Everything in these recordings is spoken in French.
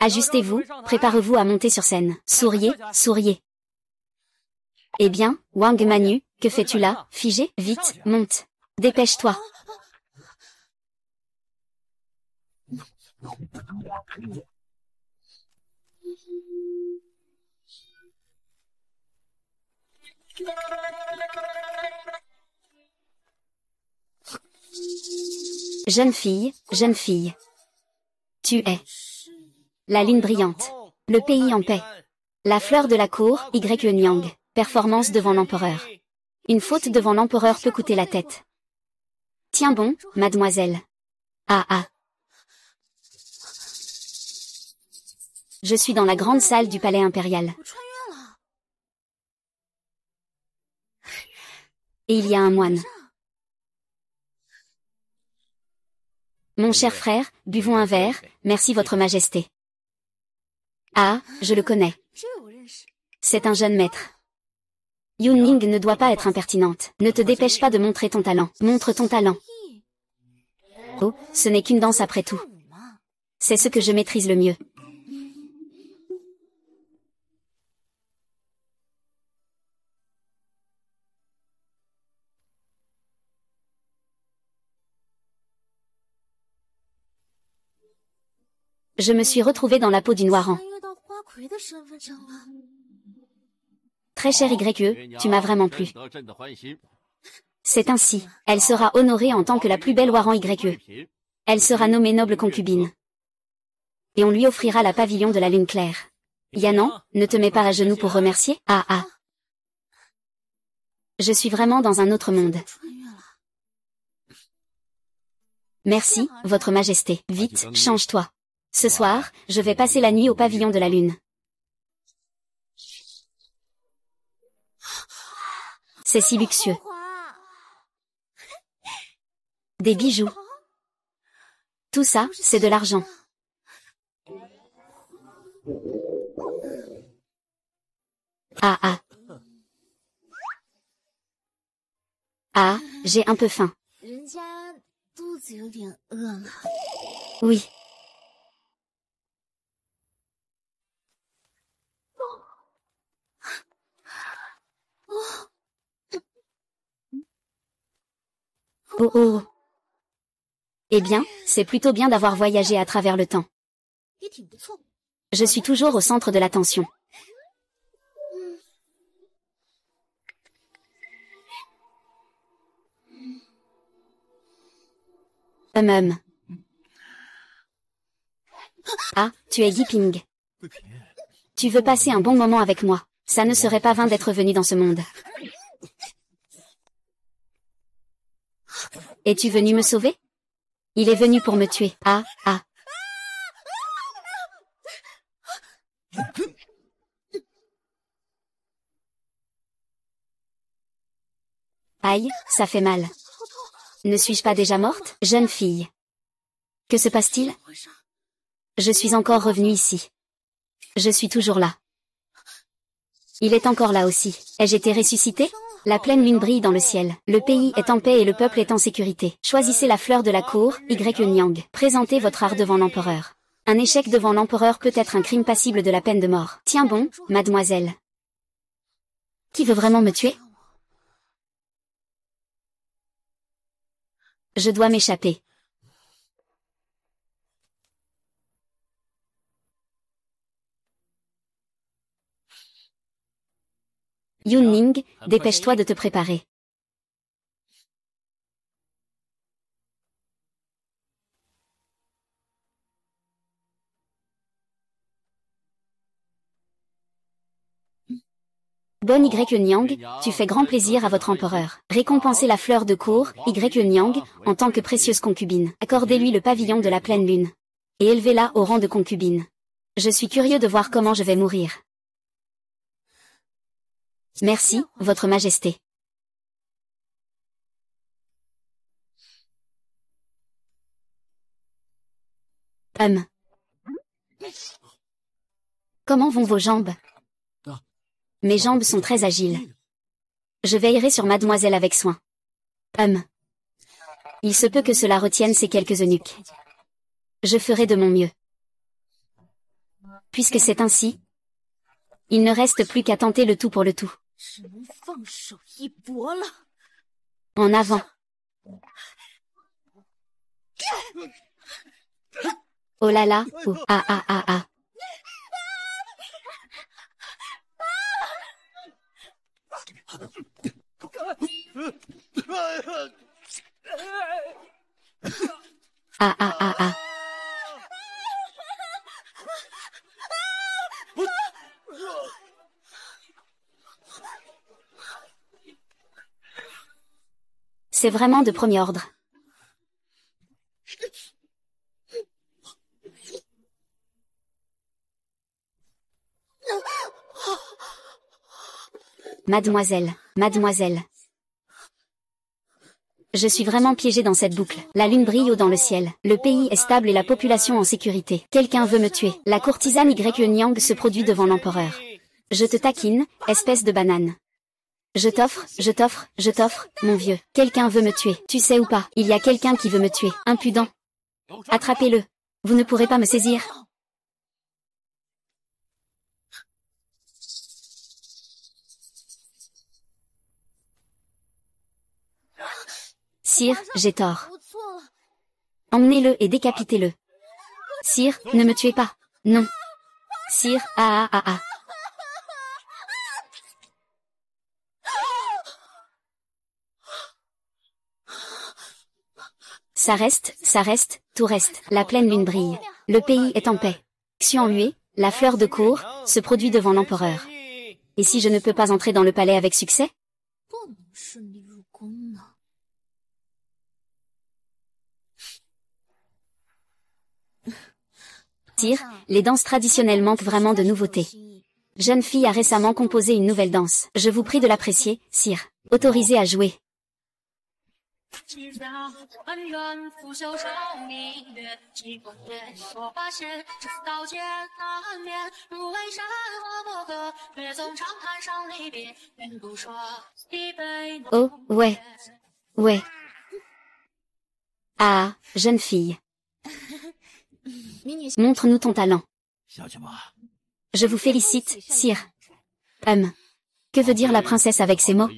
Ajustez-vous, préparez-vous à monter sur scène. Souriez, souriez. Eh bien, Wang Manu, que fais-tu là, figé? Vite, monte. Dépêche-toi. Jeune fille. Tu es la lune brillante. Le pays en paix. La fleur de la cour, Y Nyang. Performance devant l'empereur. Une faute devant l'empereur peut coûter la tête. Tiens bon, mademoiselle. Ah ah. Je suis dans la grande salle du palais impérial. Et il y a un moine. Mon cher frère, buvons un verre, merci votre majesté. Ah, je le connais. C'est un jeune maître. Yun Ning ne doit pas être impertinente. Ne te dépêche pas de montrer ton talent. Montre ton talent. Oh, ce n'est qu'une danse après tout. C'est ce que je maîtrise le mieux. Je me suis retrouvée dans la peau du Noiran. Très cher YE, tu m'as vraiment plu. C'est ainsi, elle sera honorée en tant que la plus belle Waran YE. Elle sera nommée noble concubine. Et on lui offrira la pavillon de la lune claire. Yanan, ne te mets pas à genoux pour remercier. Ah ah. Je suis vraiment dans un autre monde. Merci, votre majesté. Vite, change-toi. Ce soir, je vais passer la nuit au pavillon de la lune. C'est si luxueux. Des bijoux. Tout ça, c'est de l'argent. Ah ah. Ah, j'ai un peu faim. Oui. Oh oh. Eh bien, c'est plutôt bien d'avoir voyagé à travers le temps. Je suis toujours au centre de l'attention. Ah, tu es Yiping. Tu veux passer un bon moment avec moi. Ça ne serait pas vain d'être venu dans ce monde. Es-tu venu me sauver? Il est venu pour me tuer. Ah, ah. Aïe, ça fait mal. Ne suis-je pas déjà morte? Jeune fille. Que se passe-t-il? Je suis encore revenue ici. Je suis toujours là. Il est encore là aussi. Ai-je été ressuscité? La pleine lune brille dans le ciel. Le pays est en paix et le peuple est en sécurité. Choisissez la fleur de la cour, Y Nyang. Présentez votre art devant l'empereur. Un échec devant l'empereur peut être un crime passible de la peine de mort. Tiens bon, mademoiselle. Qui veut vraiment me tuer? Je dois m'échapper. Yun Ning, dépêche-toi de te préparer. Bonne Y Nyang, tu fais grand plaisir à votre empereur. Récompensez la fleur de cour, Y Nyang, en tant que précieuse concubine. Accordez-lui le pavillon de la pleine lune. Et élevez-la au rang de concubine. Je suis curieux de voir comment je vais mourir. Merci, votre majesté. Comment vont vos jambes? Mes jambes sont très agiles. Je veillerai sur mademoiselle avec soin. Il se peut que cela retienne ces quelques eunuques. Je ferai de mon mieux. Puisque c'est ainsi, il ne reste plus qu'à tenter le tout pour le tout. En avant. Oh là là, oh, ah ah ah ah. Ah ah ah ah. C'est vraiment de premier ordre. Mademoiselle, mademoiselle. Je suis vraiment piégée dans cette boucle. La lune brille haut dans le ciel. Le pays est stable et la population en sécurité. Quelqu'un veut me tuer. La courtisane Nyang se produit devant l'empereur. Je te taquine, espèce de banane. Je t'offre, mon vieux. Quelqu'un veut me tuer. Tu sais ou pas, il y a quelqu'un qui veut me tuer. Impudent. Attrapez-le. Vous ne pourrez pas me saisir. Sire, j'ai tort. Emmenez-le et décapitez-le. Sire, ne me tuez pas. Non. Sire, ah ah ah ah. Ça reste, tout reste. La pleine lune brille. Le pays est en paix. Xian Yue, la fleur de cour, se produit devant l'empereur. Et si je ne peux pas entrer dans le palais avec succès? Sire, les danses traditionnelles manquent vraiment de nouveautés. Jeune fille a récemment composé une nouvelle danse. Je vous prie de l'apprécier, sire. Autorisé à jouer. Oh, ouais. Ouais. Ah, jeune fille. Montre-nous ton talent. Je vous félicite, sire. Que veut dire la princesse avec ces mots?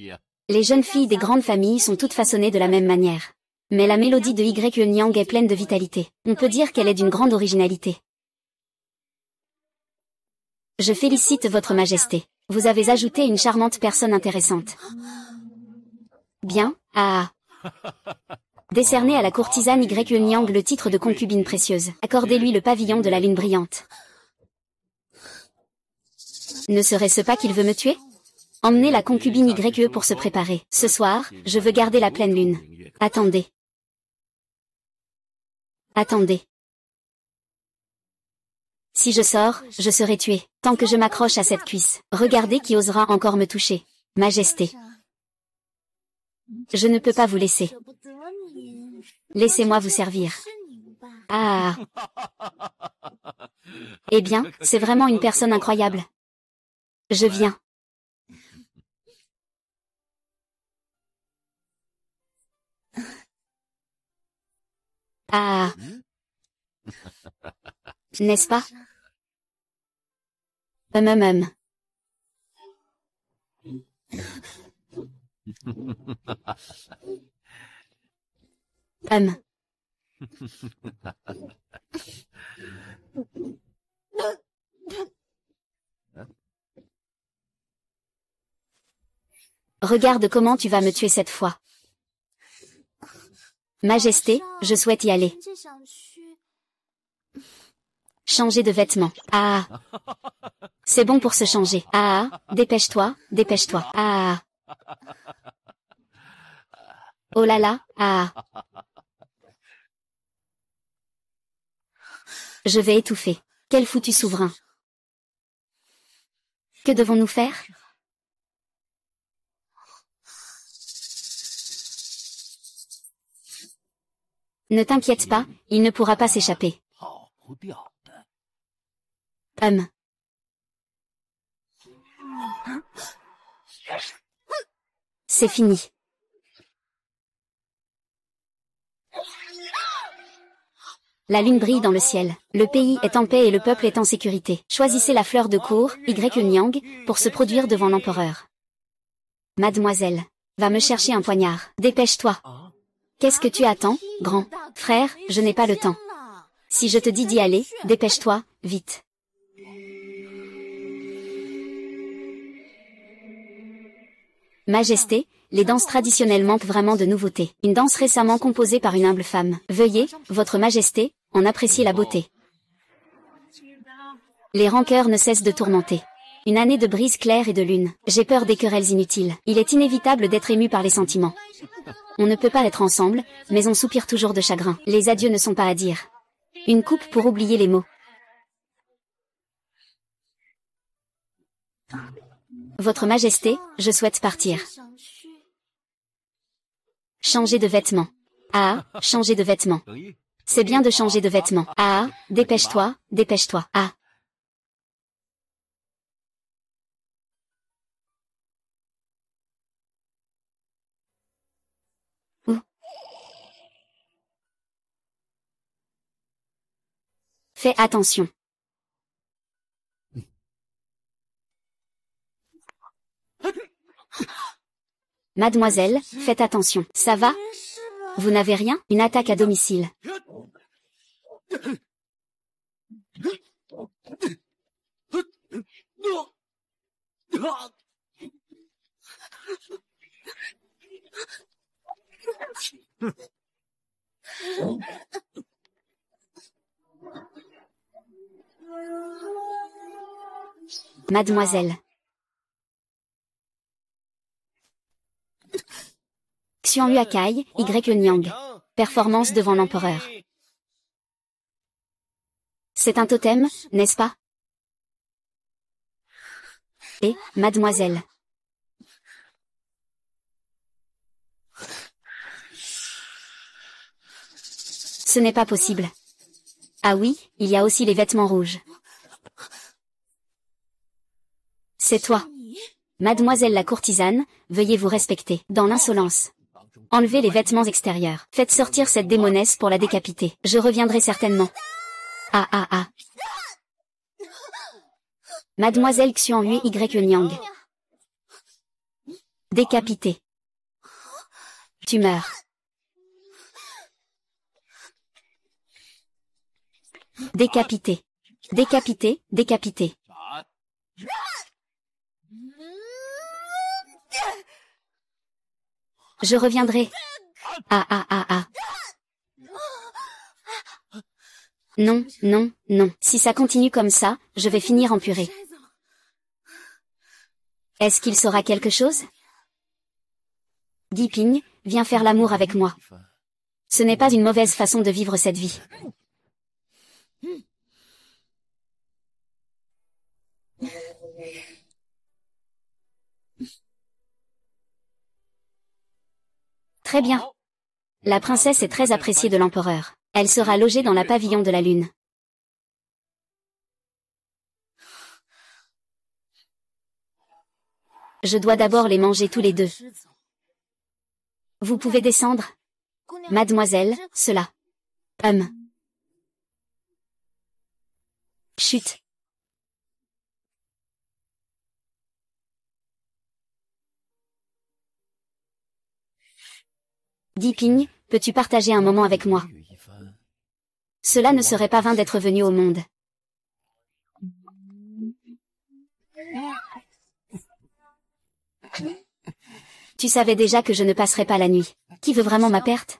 Les jeunes filles des grandes familles sont toutes façonnées de la même manière. Mais la mélodie de Nyang est pleine de vitalité. On peut dire qu'elle est d'une grande originalité. Je félicite votre majesté. Vous avez ajouté une charmante personne intéressante. Bien, ah. Décernez à la courtisane Nyang le titre de concubine précieuse. Accordez-lui le pavillon de la lune brillante. Ne serait-ce pas qu'il veut me tuer? Emmenez la concubine YE pour se préparer. Ce soir, je veux garder la pleine lune. Attendez. Attendez. Si je sors, je serai tué. Tant que je m'accroche à cette cuisse. Regardez qui osera encore me toucher. Majesté. Je ne peux pas vous laisser. Laissez-moi vous servir. Ah. Eh bien, c'est vraiment une personne incroyable. Je viens. Ah. N'est-ce pas? Regarde comment tu vas me tuer cette fois. Majesté, je souhaite y aller. Changer de vêtements. Ah. C'est bon pour se changer. Ah. Dépêche-toi, dépêche-toi. Ah. Oh là là, ah. Je vais étouffer. Quel foutu souverain. Que devons-nous faire? Ne t'inquiète pas, il ne pourra pas s'échapper. C'est fini. La lune brille dans le ciel. Le pays est en paix et le peuple est en sécurité. Choisissez la fleur de cour, Y pour se produire devant l'empereur. Mademoiselle, va me chercher un poignard. Dépêche-toi. Qu'est-ce que tu attends, grand frère, je n'ai pas le temps. Si je te dis d'y aller, dépêche-toi, vite. Majesté, les danses traditionnelles manquent vraiment de nouveautés. Une danse récemment composée par une humble femme. Veuillez, votre majesté, en apprécier la beauté. Les rancœurs ne cessent de tourmenter. Une année de brise claire et de lune. J'ai peur des querelles inutiles. Il est inévitable d'être ému par les sentiments. On ne peut pas être ensemble, mais on soupire toujours de chagrin. Les adieux ne sont pas à dire. Une coupe pour oublier les mots. Votre Majesté, je souhaite partir. Changer de vêtements. Ah, changer de vêtements. C'est bien de changer de vêtements. Ah, dépêche-toi, dépêche-toi. Ah. Où? Fais attention. Mademoiselle, faites attention. Ça va? Vous n'avez rien? Une attaque à domicile. Mademoiselle. Xianlu Akai, Y. Performance devant l'empereur. C'est un totem, n'est-ce pas? Et, mademoiselle. Ce n'est pas possible. Ah oui, il y a aussi les vêtements rouges. C'est toi. Mademoiselle la courtisane, veuillez vous respecter. Dans l'insolence. Enlevez les vêtements extérieurs. Faites sortir cette démonesse pour la décapiter. Je reviendrai certainement. Ah ah ah. Mademoiselle Xianlu Y. Décapité. Tu meurs. Décapité. Décapité, décapité. Je reviendrai. Ah ah ah ah. Non, non, non. Si ça continue comme ça, je vais finir en purée. Est-ce qu'il saura quelque chose? Di Ping, viens faire l'amour avec moi. Ce n'est pas une mauvaise façon de vivre cette vie. Très bien. La princesse est très appréciée de l'empereur. Elle sera logée dans la pavillon de la lune. Je dois d'abord les manger tous les deux. Vous pouvez descendre? Mademoiselle, cela. Chut. Di Ping, peux-tu partager un moment avec moi? Cela ne serait pas vain d'être venu au monde. Tu savais déjà que je ne passerai pas la nuit. Qui veut vraiment ma perte?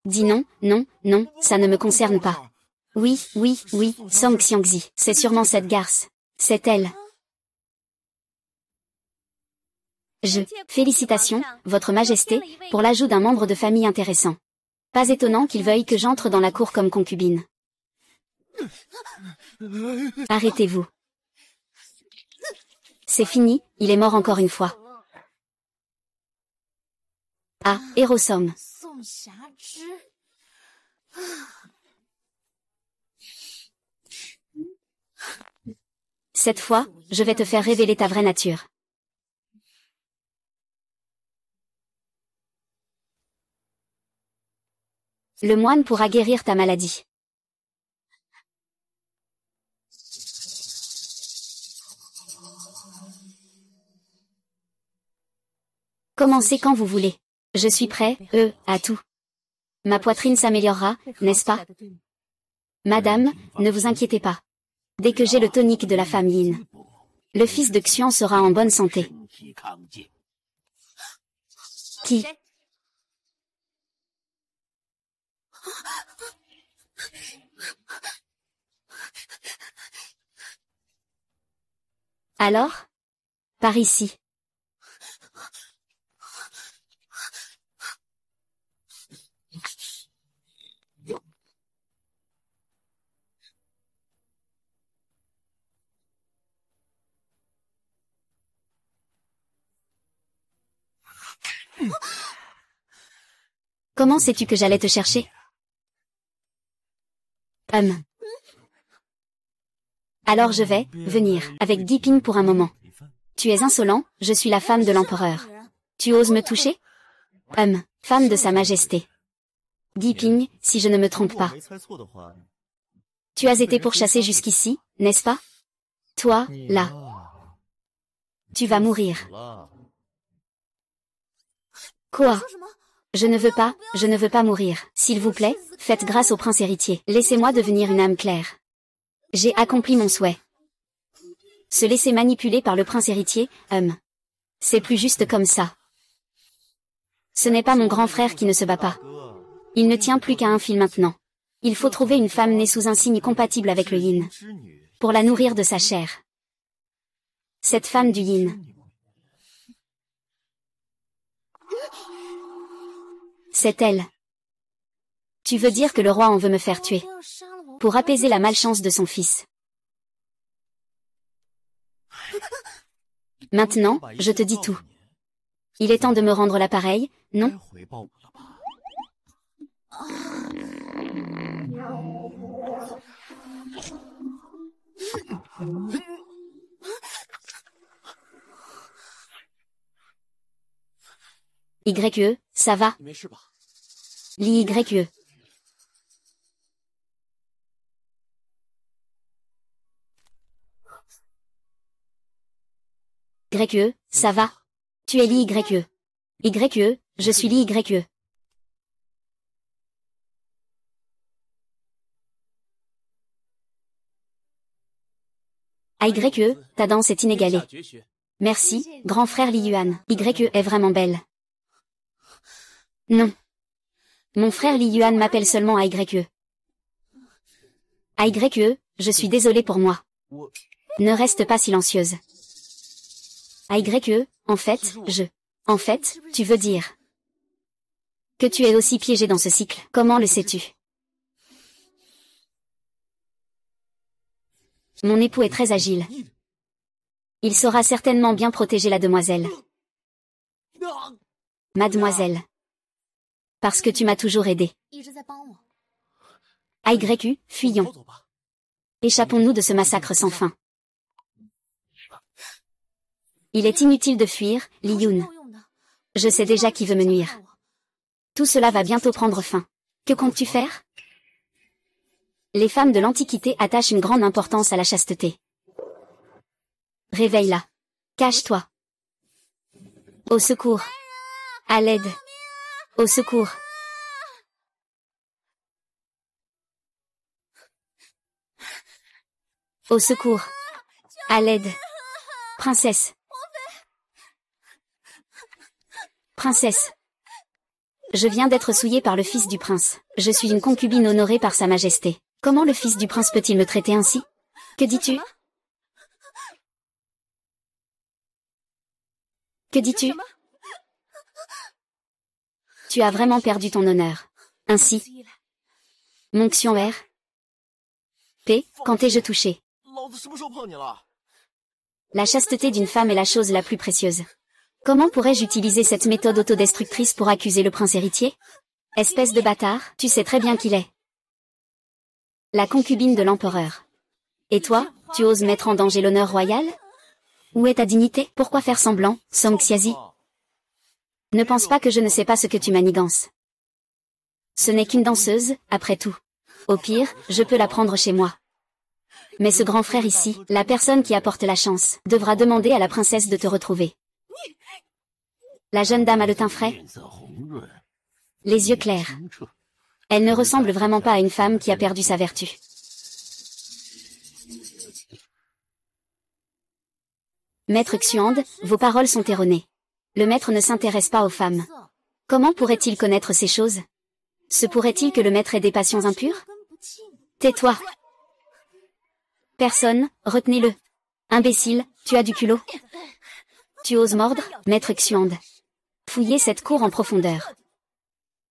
Dis non, non, non, ça ne me concerne pas. Oui, oui, oui, Song Xiangzi, c'est sûrement cette garce. C'est elle. Félicitations, Votre Majesté, pour l'ajout d'un membre de famille intéressant. Pas étonnant qu'il veuille que j'entre dans la cour comme concubine. Arrêtez-vous. C'est fini, il est mort encore une fois. Ah, Hérosom. Cette fois, je vais te faire révéler ta vraie nature. Le moine pourra guérir ta maladie. Commencez quand vous voulez. Je suis prêt, à tout. Ma poitrine s'améliorera, n'est-ce pas? Madame, ne vous inquiétez pas. Dès que j'ai le tonique de la femme Yin, le fils de Xian sera en bonne santé. Qui? Alors? Par ici. Comment sais-tu que j'allais te chercher? Alors je vais venir avec Diping pour un moment. Tu es insolent, je suis la femme de l'empereur. Tu oses me toucher? Femme de sa majesté. Diping, si je ne me trompe pas. Tu as été pourchassé jusqu'ici, n'est-ce pas? Toi, là. Tu vas mourir. Quoi? Je ne veux pas mourir. S'il vous plaît, faites grâce au prince héritier. Laissez-moi devenir une âme claire. J'ai accompli mon souhait. Se laisser manipuler par le prince héritier, c'est plus juste comme ça. Ce n'est pas mon grand frère qui ne se bat pas. Il ne tient plus qu'à un fil maintenant. Il faut trouver une femme née sous un signe compatible avec le yin, pour la nourrir de sa chair. Cette femme du yin. C'est elle. Tu veux dire que le roi en veut me faire tuer, pour apaiser la malchance de son fils. Maintenant, je te dis tout. Il est temps de me rendre l'appareil, non? YE, ça va? L'YE. YE, ça va? Tu es l'YE. YE, je suis l'YE. YE, ta danse est inégalée. Merci, grand frère Li Yuan. YE est vraiment belle. Non. Mon frère Li Yuan m'appelle seulement YE. YE, je suis désolée pour moi. Ne reste pas silencieuse. YE, en fait, En fait, tu veux dire que tu es aussi piégé dans ce cycle. Comment le sais-tu? Mon époux est très agile. Il saura certainement bien protéger la demoiselle. Mademoiselle. Parce que tu m'as toujours aidé. YU, fuyons. Échappons-nous de ce massacre sans fin. Il est inutile de fuir, Li Yun. Je sais déjà qui veut me nuire. Tout cela va bientôt prendre fin. Que comptes-tu faire? Les femmes de l'Antiquité attachent une grande importance à la chasteté. Réveille-la. Cache-toi. Au secours. À l'aide. Au secours. Au secours. À l'aide. Princesse. Princesse. Je viens d'être souillée par le fils du prince. Je suis une concubine honorée par sa majesté. Comment le fils du prince peut-il me traiter ainsi? Que dis-tu? Que dis-tu? Tu as vraiment perdu ton honneur. Ainsi. Mon Xian'er. P, quand t'ai-je touché? La chasteté d'une femme est la chose la plus précieuse. Comment pourrais-je utiliser cette méthode autodestructrice pour accuser le prince héritier? Espèce de bâtard, tu sais très bien qu'il est la concubine de l'empereur. Et toi, tu oses mettre en danger l'honneur royal? Où est ta dignité? Pourquoi faire semblant, Song Xiazi? Ne pense pas que je ne sais pas ce que tu manigances. Ce n'est qu'une danseuse, après tout. Au pire, je peux la prendre chez moi. Mais ce grand frère ici, la personne qui apporte la chance, devra demander à la princesse de te retrouver. La jeune dame a le teint frais, les yeux clairs. Elle ne ressemble vraiment pas à une femme qui a perdu sa vertu. Maître Xuande, vos paroles sont erronées. Le maître ne s'intéresse pas aux femmes. Comment pourrait-il connaître ces choses? Se pourrait-il que le maître ait des passions impures? Tais-toi. Personne, retenez-le. Imbécile, tu as du culot. Tu oses mordre, maître Xuande. Fouillez cette cour en profondeur.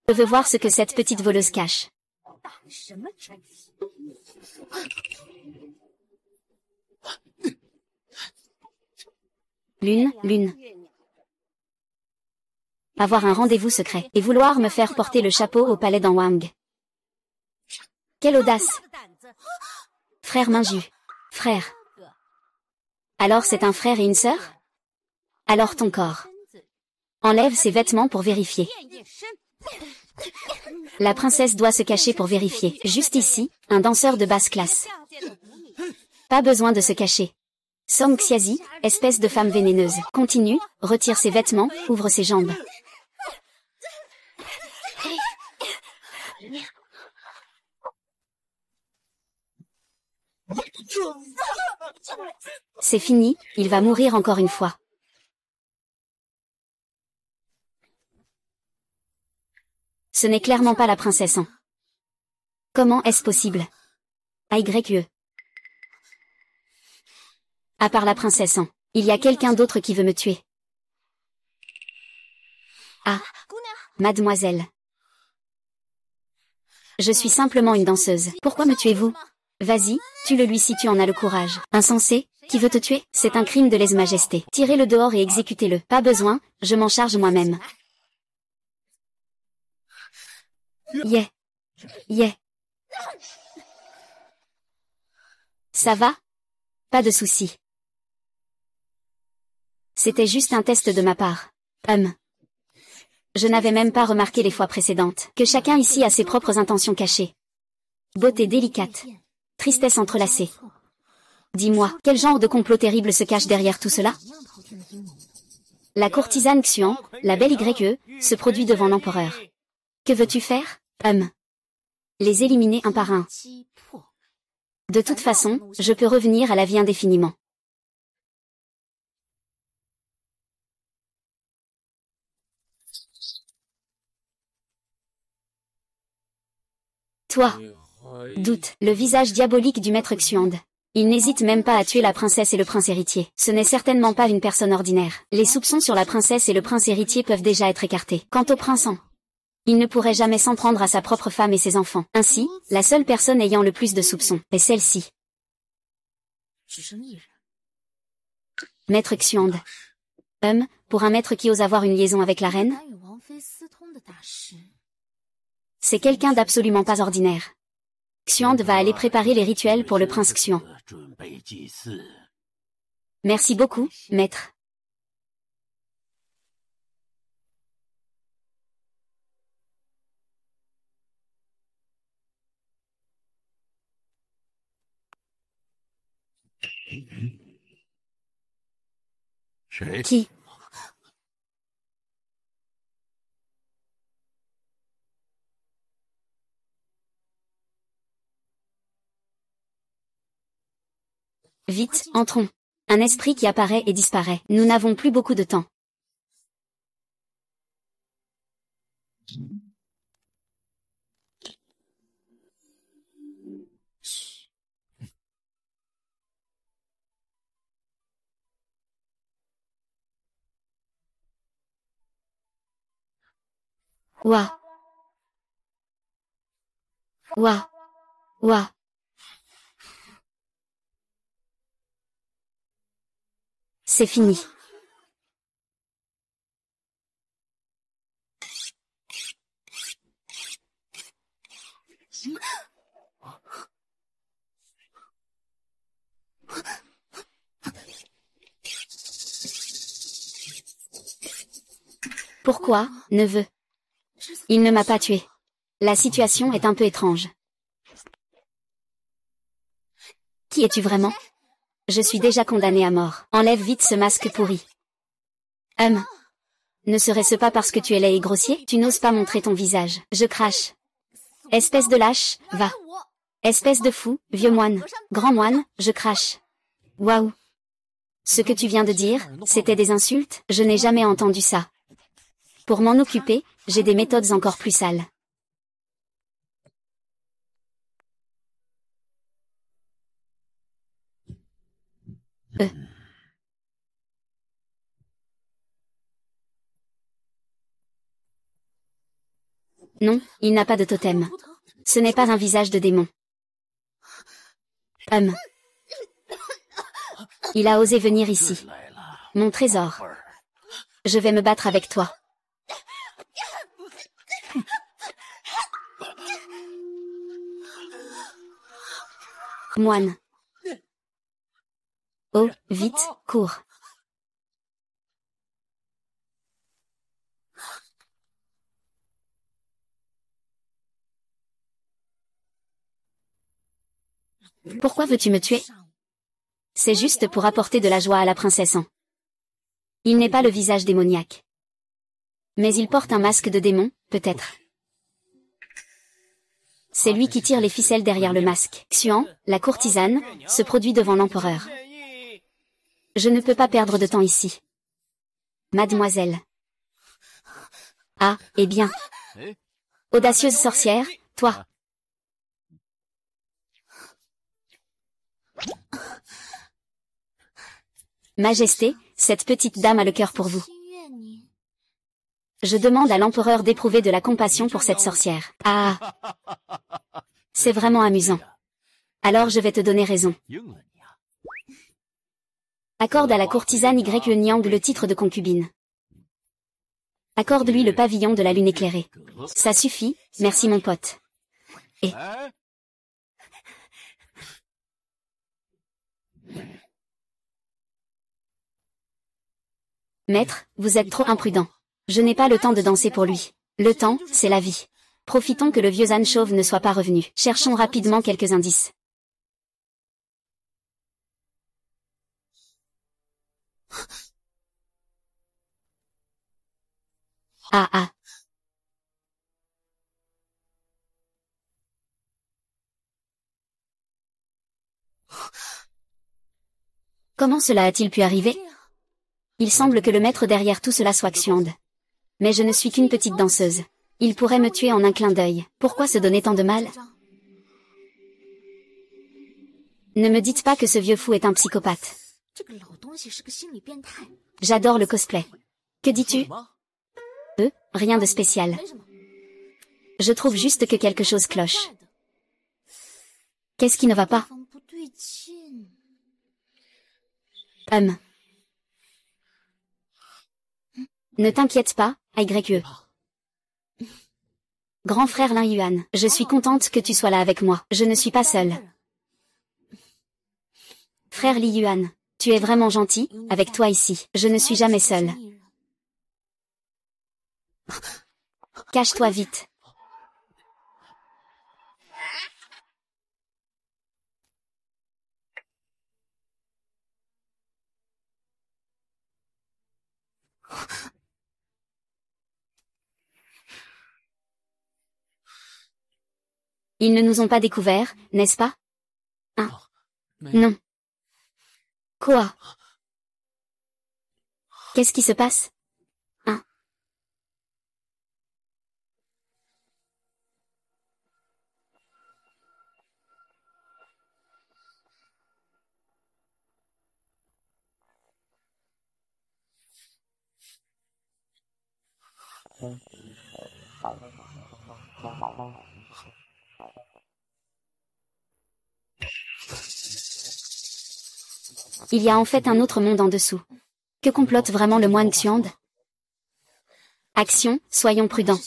Je veux voir ce que cette petite voleuse cache. Lune. Avoir un rendez-vous secret et vouloir me faire porter le chapeau au palais d'Anwang. Quelle audace! Frère Minju. Frère. Alors c'est un frère et une sœur? Alors ton corps. Enlève ses vêtements pour vérifier. La princesse doit se cacher pour vérifier. Juste ici, un danseur de basse classe. Pas besoin de se cacher. Song Xiazi, espèce de femme vénéneuse. Continue, retire ses vêtements, ouvre ses jambes. C'est fini, il va mourir encore une fois. Ce n'est clairement pas la princesse. Comment est-ce possible? AYE. À part la princesse, il y a quelqu'un d'autre qui veut me tuer. Ah, mademoiselle. Je suis simplement une danseuse. Pourquoi me tuez-vous? Vas-y, tue-le lui si tu en as le courage. Insensé, qui veut te tuer? C'est un crime de lèse-majesté. Tirez-le dehors et exécutez-le. Pas besoin, je m'en charge moi-même. Yeah. Ça va? Pas de souci. C'était juste un test de ma part. Je n'avais même pas remarqué les fois précédentes que chacun ici a ses propres intentions cachées. Beauté délicate. Tristesse entrelacée. Dis-moi, quel genre de complot terrible se cache derrière tout cela? La courtisane Xuan, la belle YE, se produit devant l'empereur. Que veux-tu faire? Les éliminer un par un. De toute façon, je peux revenir à la vie indéfiniment. Toi. Doute, le visage diabolique du maître Xuande. Il n'hésite même pas à tuer la princesse et le prince héritier. Ce n'est certainement pas une personne ordinaire. Les soupçons sur la princesse et le prince héritier peuvent déjà être écartés. Quant au prince, il ne pourrait jamais s'en prendre à sa propre femme et ses enfants. Ainsi, la seule personne ayant le plus de soupçons est celle-ci. Maître Xuande. Pour un maître qui ose avoir une liaison avec la reine? C'est quelqu'un d'absolument pas ordinaire. Xuande va aller préparer les rituels pour le prince Xuan. Merci beaucoup, maître. Qui? Vite, entrons. Un esprit qui apparaît et disparaît. Nous n'avons plus beaucoup de temps. Ouah. C'est fini. Pourquoi, neveu? Il ne m'a pas tué. La situation est un peu étrange. Qui es-tu vraiment? Je suis déjà condamné à mort. Enlève vite ce masque pourri. Ne serait-ce pas parce que tu es laid et grossier? Tu n'oses pas montrer ton visage. Je crache. Espèce de lâche, va. Espèce de fou, vieux moine. Grand moine, je crache. Waouh. Ce que tu viens de dire, c'était des insultes? Je n'ai jamais entendu ça. Pour m'en occuper, j'ai des méthodes encore plus sales. Non, il n'a pas de totem. Ce n'est pas un visage de démon. Il a osé venir ici. Mon trésor. Je vais me battre avec toi. Moine. Oh, vite, cours. Pourquoi veux-tu me tuer? C'est juste pour apporter de la joie à la princesse. Il n'est pas le visage démoniaque. Mais il porte un masque de démon, peut-être. C'est lui qui tire les ficelles derrière le masque. Xuan, la courtisane, se produit devant l'empereur. Je ne peux pas perdre de temps ici. Mademoiselle. Ah, eh bien. Audacieuse sorcière, toi. Majesté, cette petite dame a le cœur pour vous. Je demande à l'empereur d'éprouver de la compassion pour cette sorcière. Ah. C'est vraiment amusant. Alors je vais te donner raison. Accorde à la courtisane Y le Niang le titre de concubine. Accorde-lui le pavillon de la lune éclairée. Ça suffit, merci mon pote. Et... Maître, vous êtes trop imprudent. Je n'ai pas le temps de danser pour lui. Le temps, c'est la vie. Profitons que le vieux âne chauve ne soit pas revenu. Cherchons rapidement quelques indices. Ah ah. Comment cela a-t-il pu arriver? Il semble que le maître derrière tout cela soit Xuande. Mais je ne suis qu'une petite danseuse. Il pourrait me tuer en un clin d'œil. Pourquoi se donner tant de mal? Ne me dites pas que ce vieux fou est un psychopathe. J'adore le cosplay. Que dis-tu? Rien de spécial. Je trouve juste que quelque chose cloche. Qu'est-ce qui ne va pas? Ne t'inquiète pas, YE. Grand frère Lin Yuan, je suis contente que tu sois là avec moi. Je ne suis pas seule. Frère Li Yuan, tu es vraiment gentil, avec toi ici. Je ne suis jamais seule. Cache-toi vite. Ils ne nous ont pas découverts, n'est-ce pas? Hein? Non. Quoi? Qu'est-ce qui se passe? Hein? Il y a en fait un autre monde en dessous. Que complote vraiment le moine Xuande? Action, soyons prudents.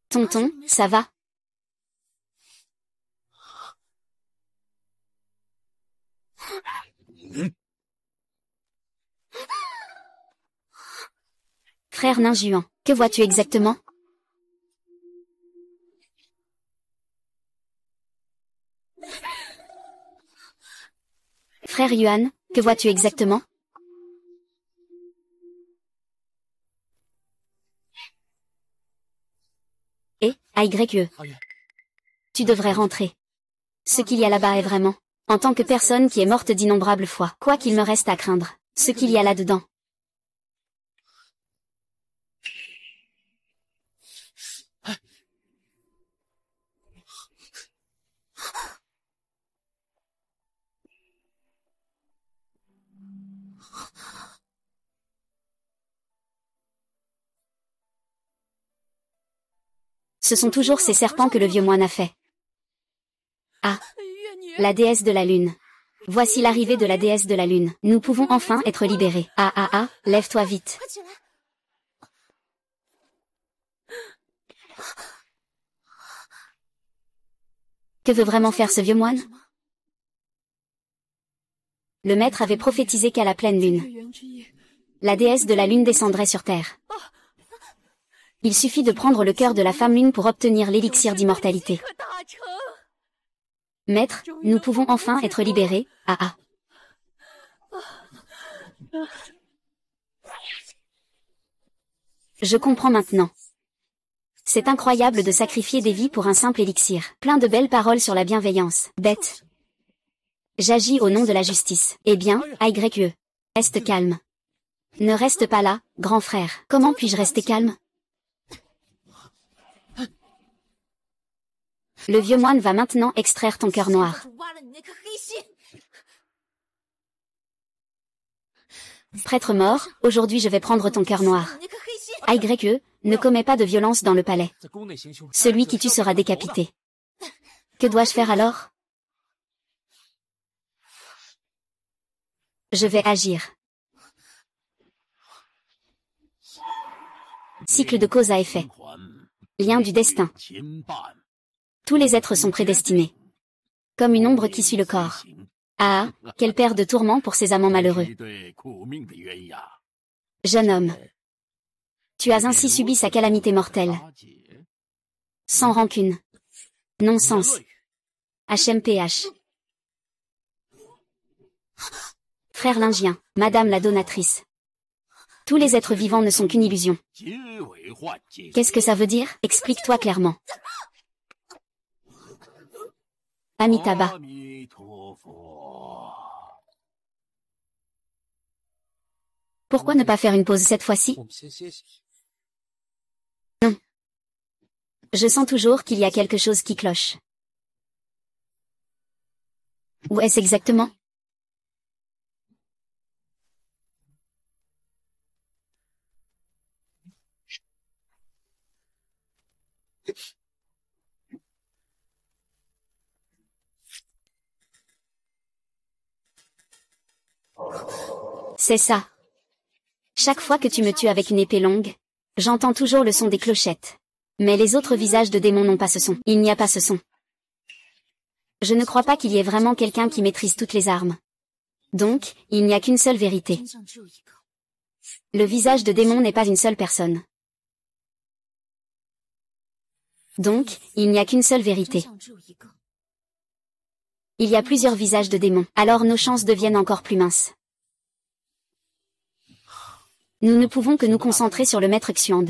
Tonton, ça va? Frère nain Juan, que vois-tu exactement? Frère Yuan, que vois-tu exactement? AYE. Tu devrais rentrer. Ce qu'il y a là-bas est vraiment, en tant que personne qui est morte d'innombrables fois, quoi qu'il me reste à craindre, ce qu'il y a là-dedans. Ce sont toujours ces serpents que le vieux moine a fait. Ah. La déesse de la lune. Voici l'arrivée de la déesse de la lune. Nous pouvons enfin être libérés. Lève-toi vite. Que veut vraiment faire ce vieux moine? Le maître avait prophétisé qu'à la pleine lune, la déesse de la lune descendrait sur terre. Il suffit de prendre le cœur de la femme lune pour obtenir l'élixir d'immortalité. Maître, nous pouvons enfin être libérés. Je comprends maintenant. C'est incroyable de sacrifier des vies pour un simple élixir. Plein de belles paroles sur la bienveillance. Bête. J'agis au nom de la justice. Eh bien, AYE. Reste calme. Ne reste pas là, grand frère. Comment puis-je rester calme? Le vieux moine va maintenant extraire ton cœur noir. Prêtre mort, aujourd'hui je vais prendre ton cœur noir. AYE, ne commets pas de violence dans le palais. Celui qui tue sera décapité. Que dois-je faire alors? Je vais agir. Cycle de cause à effet. Lien du destin. Tous les êtres sont prédestinés. Comme une ombre qui suit le corps. Ah, quelle paire de tourments pour ces amants malheureux. Jeune homme. Tu as ainsi subi sa calamité mortelle. Sans rancune. Non-sens. HMPH. Frère Lingien, Madame la donatrice. Tous les êtres vivants ne sont qu'une illusion. Qu'est-ce que ça veut dire? Explique-toi clairement. Amitabha. Pourquoi ne pas faire une pause cette fois-ci? Non. Je sens toujours qu'il y a quelque chose qui cloche. Où est-ce exactement? C'est ça. Chaque fois que tu me tues avec une épée longue, j'entends toujours le son des clochettes. Mais les autres visages de démons n'ont pas ce son. Il n'y a pas ce son. Je ne crois pas qu'il y ait vraiment quelqu'un qui maîtrise toutes les armes. Donc, il n'y a qu'une seule vérité. Le visage de démon n'est pas une seule personne. Donc, il n'y a qu'une seule vérité. Il y a plusieurs visages de démons, alors nos chances deviennent encore plus minces. Nous ne pouvons que nous concentrer sur le maître Xuand.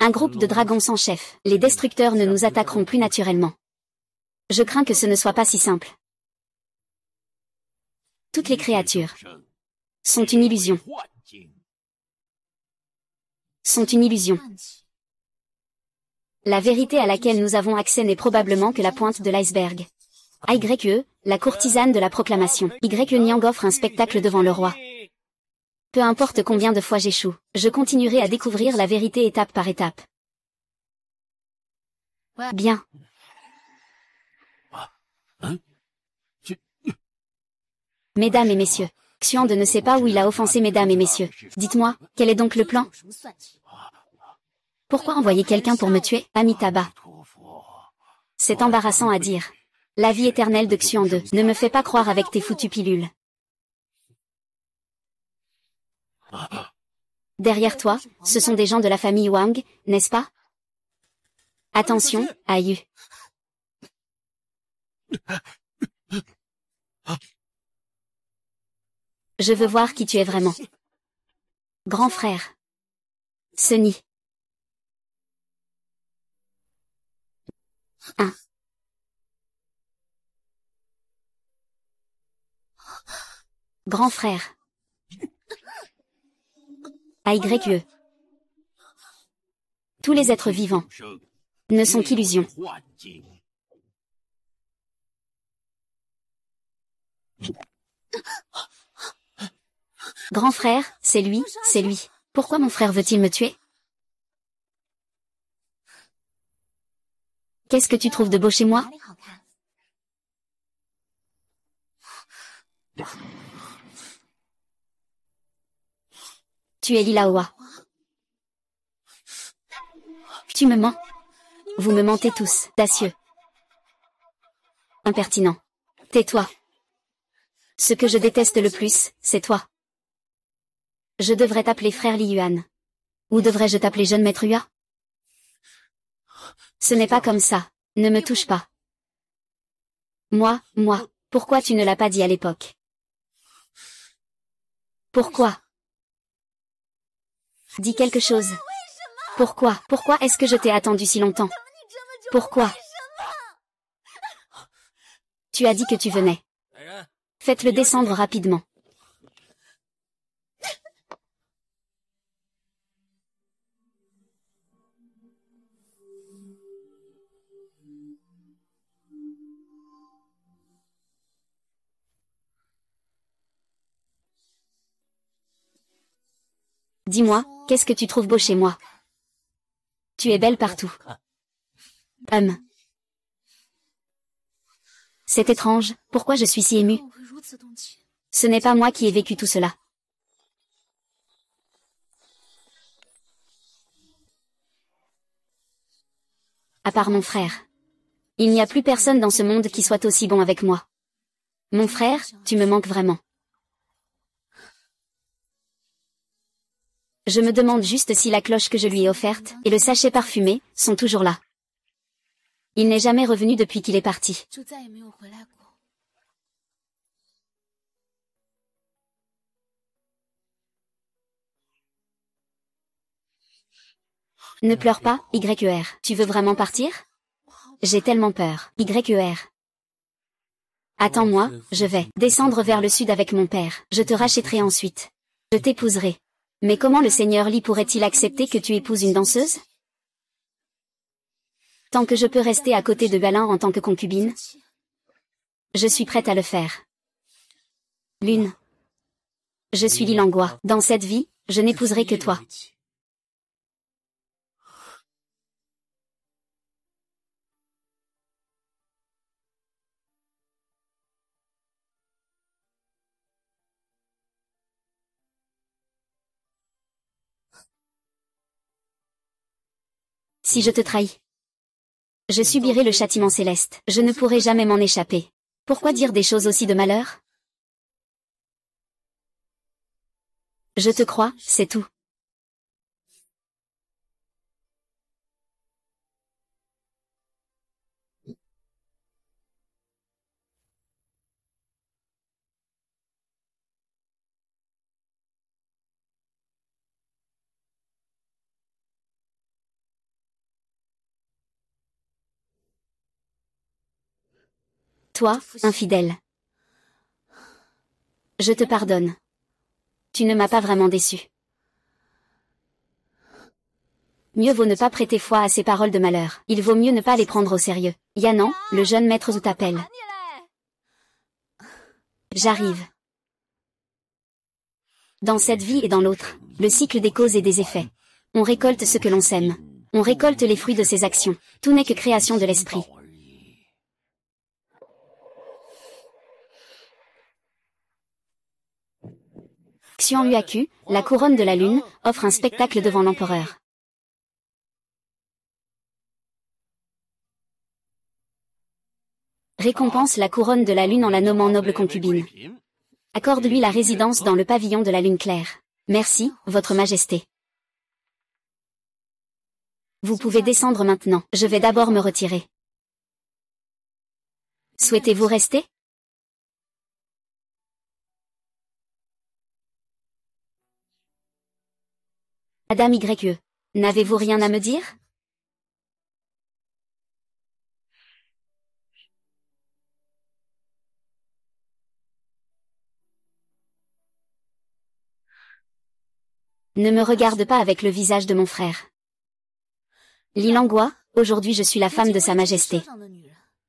Un groupe de dragons sans chef. Les destructeurs ne nous attaqueront plus naturellement. Je crains que ce ne soit pas si simple. Toutes les créatures sont une illusion. Sont une illusion. La vérité à laquelle nous avons accès n'est probablement que la pointe de l'iceberg. AYE, la courtisane de la proclamation. YE Niang offre un spectacle devant le roi. Peu importe combien de fois j'échoue, je continuerai à découvrir la vérité étape par étape. Bien. Mesdames et messieurs, Xuand ne sait pas où il a offensé mesdames et messieurs. Dites-moi, quel est donc le plan? Pourquoi envoyer quelqu'un pour me tuer, Amitabha? C'est embarrassant à dire. La vie éternelle de Xuan-De, ne me fais pas croire avec tes foutues pilules. Derrière toi, ce sont des gens de la famille Wang, n'est-ce pas? Attention, Ayu. Je veux voir qui tu es vraiment. Grand frère. Sunny. 1. Grand frère. AYE. Tous les êtres vivants ne sont qu'illusions. Grand frère, c'est lui, c'est lui. Pourquoi mon frère veut-il me tuer? Qu'est-ce que tu trouves de beau chez moi? Tu es Lilaoa. Tu me mens. Vous me mentez tous, dacieux. Impertinent. Tais-toi. Ce que je déteste le plus, c'est toi. Je devrais t'appeler frère Li Yuan. Ou devrais-je t'appeler jeune maître Hua? Ce n'est pas comme ça. Ne me touche pas. Moi, pourquoi tu ne l'as pas dit à l'époque? Pourquoi? Dis quelque chose. Pourquoi est-ce que je t'ai attendu si longtemps? Pourquoi? Tu as dit que tu venais. Faites-le descendre rapidement. Dis-moi, qu'est-ce que tu trouves beau chez moi? Tu es belle partout. C'est étrange, pourquoi je suis si émue? Ce n'est pas moi qui ai vécu tout cela. À part mon frère. Il n'y a plus personne dans ce monde qui soit aussi bon avec moi. Mon frère, tu me manques vraiment. Je me demande juste si la cloche que je lui ai offerte, et le sachet parfumé, sont toujours là. Il n'est jamais revenu depuis qu'il est parti. Ne pleure pas, YER. Tu veux vraiment partir? J'ai tellement peur, YER. Attends-moi, je vais descendre vers le sud avec mon père. Je te rachèterai ensuite. Je t'épouserai. Mais comment le seigneur Li pourrait-il accepter que tu épouses une danseuse? Tant que je peux rester à côté de Balin en tant que concubine, je suis prête à le faire. Lune. Je suis Li Langua. Dans cette vie, je n'épouserai que toi. Si je te trahis, je subirai le châtiment céleste. Je ne pourrai jamais m'en échapper. Pourquoi dire des choses aussi de malheur? Je te crois, c'est tout. Toi, infidèle. Je te pardonne. Tu ne m'as pas vraiment déçu. Mieux vaut ne pas prêter foi à ces paroles de malheur. Il vaut mieux ne pas les prendre au sérieux. Yanan, le jeune maître Zhu t'appelle. J'arrive. Dans cette vie et dans l'autre, le cycle des causes et des effets. On récolte ce que l'on sème. On récolte les fruits de ses actions. Tout n'est que création de l'esprit. Xuan Huaku, la couronne de la lune, offre un spectacle devant l'empereur. Récompense la couronne de la lune en la nommant noble concubine. Accorde-lui la résidence dans le pavillon de la lune claire. Merci, votre majesté. Vous pouvez descendre maintenant. Je vais d'abord me retirer. Souhaitez-vous rester? Madame YE, n'avez-vous rien à me dire? Ne me regarde pas avec le visage de mon frère. Lilangua, aujourd'hui je suis la femme de sa majesté.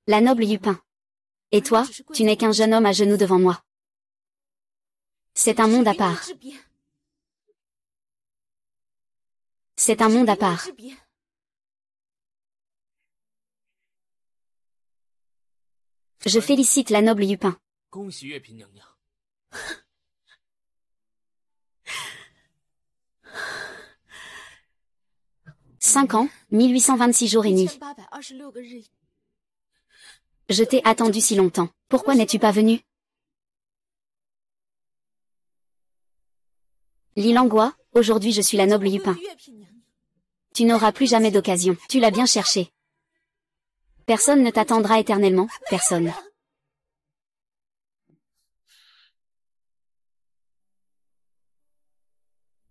La noble Yupin. Et toi, tu n'es qu'un jeune homme à genoux devant moi. C'est un monde à part. C'est un monde à part. Je félicite la noble Yupin. 5 ans, 1826 jours et nuits. Je t'ai attendu si longtemps. Pourquoi n'es-tu pas venu? Lilangua, aujourd'hui je suis la noble Yupin. Tu n'auras plus jamais d'occasion. Tu l'as bien cherché. Personne ne t'attendra éternellement, personne.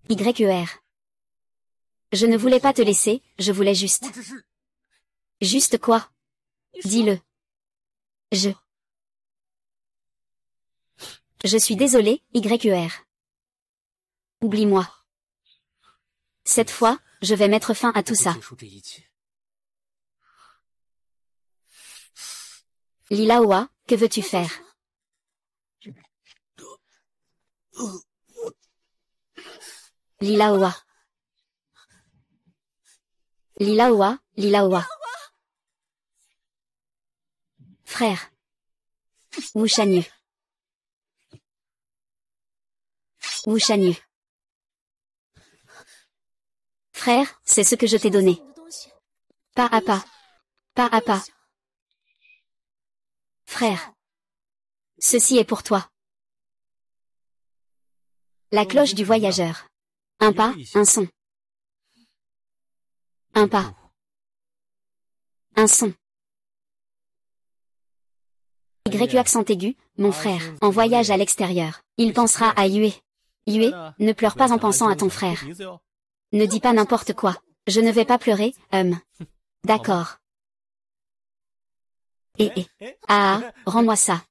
YER. Je ne voulais pas te laisser, je voulais juste. Juste quoi? Dis-le. Je suis désolé, YER. Oublie-moi. Cette fois, je vais mettre fin à tout ça. Lilaoa, que veux-tu faire? Lilaoa. Lilaoa, Lilaoa. Frère. Wushanu. Wushanu. Frère, c'est ce que je t'ai donné. Pas à pas. Pas à pas. Frère. Ceci est pour toi. La cloche du voyageur. Un pas, un son. Un pas. Un son. YU accent aigu, mon frère, en voyage à l'extérieur. Il pensera à Yue. Yue, ne pleure pas en pensant à ton frère. Ne dis pas n'importe quoi. Je ne vais pas pleurer, D'accord. Rends-moi ça.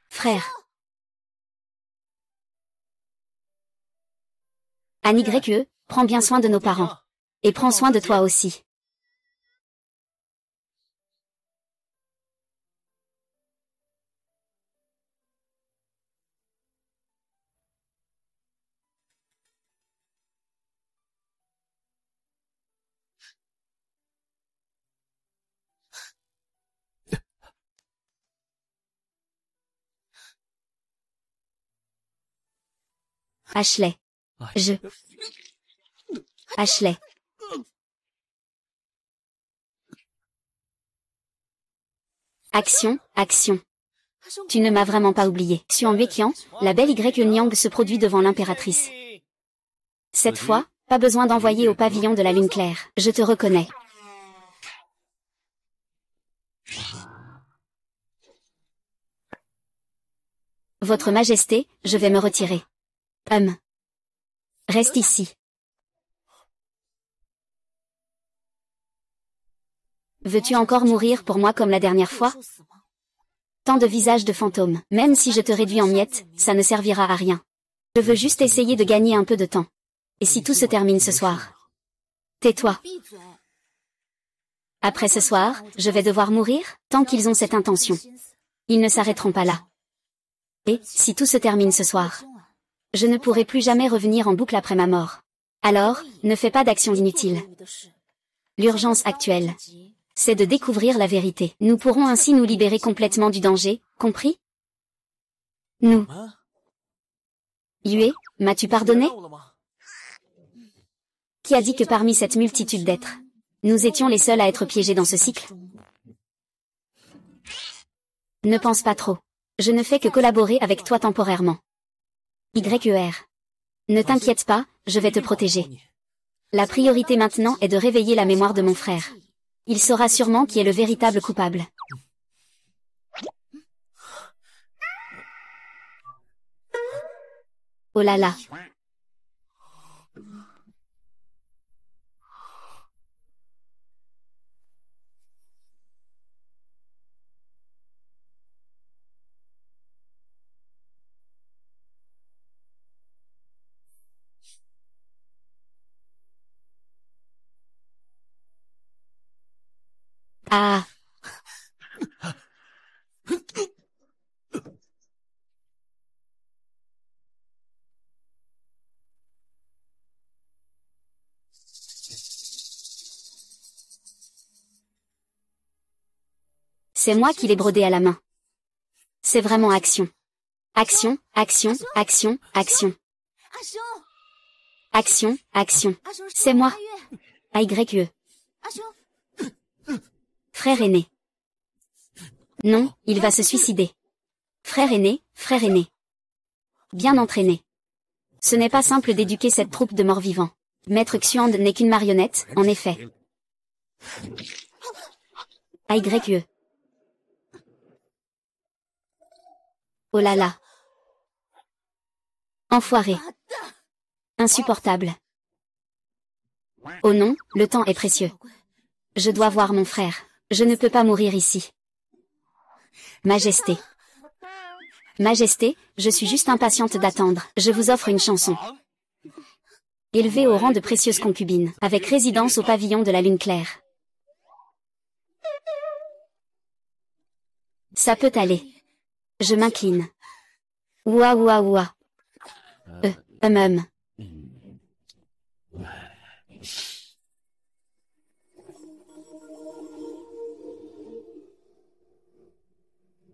Frère. Anne YE, prends bien soin de nos parents. Et prends soin de toi aussi. Ashley. Ashley. Action, action. Tu ne m'as vraiment pas oublié. Xuan Weiqian, la belle YE Niang se produit devant l'impératrice. Cette fois, pas besoin d'envoyer au pavillon de la lune claire. Je te reconnais. Votre Majesté, je vais me retirer. Reste ici. Veux-tu encore mourir pour moi comme la dernière fois? Tant de visages de fantômes. Même si je te réduis en miettes, ça ne servira à rien. Je veux juste essayer de gagner un peu de temps. Et si tout se termine ce soir? Tais-toi. Après ce soir, je vais devoir mourir, tant qu'ils ont cette intention. Ils ne s'arrêteront pas là. Et, si tout se termine ce soir, je ne pourrai plus jamais revenir en boucle après ma mort. Alors, ne fais pas d'action inutile. L'urgence actuelle, c'est de découvrir la vérité. Nous pourrons ainsi nous libérer complètement du danger, compris? Nous. Yue, m'as-tu pardonné? Qui a dit que parmi cette multitude d'êtres, nous étions les seuls à être piégés dans ce cycle? Ne pense pas trop. Je ne fais que collaborer avec toi temporairement. YER. Ne t'inquiète pas, je vais te protéger. La priorité maintenant est de réveiller la mémoire de mon frère. Il saura sûrement qui est le véritable coupable. Oh là là. Ah. C'est moi qui l'ai brodé à la main. C'est vraiment action. Action, action, action, action. Action, action. C'est moi. AYE. Frère aîné. Non, il va se suicider. Frère aîné, frère aîné. Bien entraîné. Ce n'est pas simple d'éduquer cette troupe de morts-vivants. Maître Xuand n'est qu'une marionnette, en effet. AYE. Oh là là. Enfoiré. Insupportable. Oh non, le temps est précieux. Je dois voir mon frère. Je ne peux pas mourir ici. Majesté. Majesté, je suis juste impatiente d'attendre. Je vous offre une chanson. Élevée au rang de précieuse concubine, avec résidence au pavillon de la lune claire. Ça peut aller. Je m'incline. Ouah ouah ouah. Hum.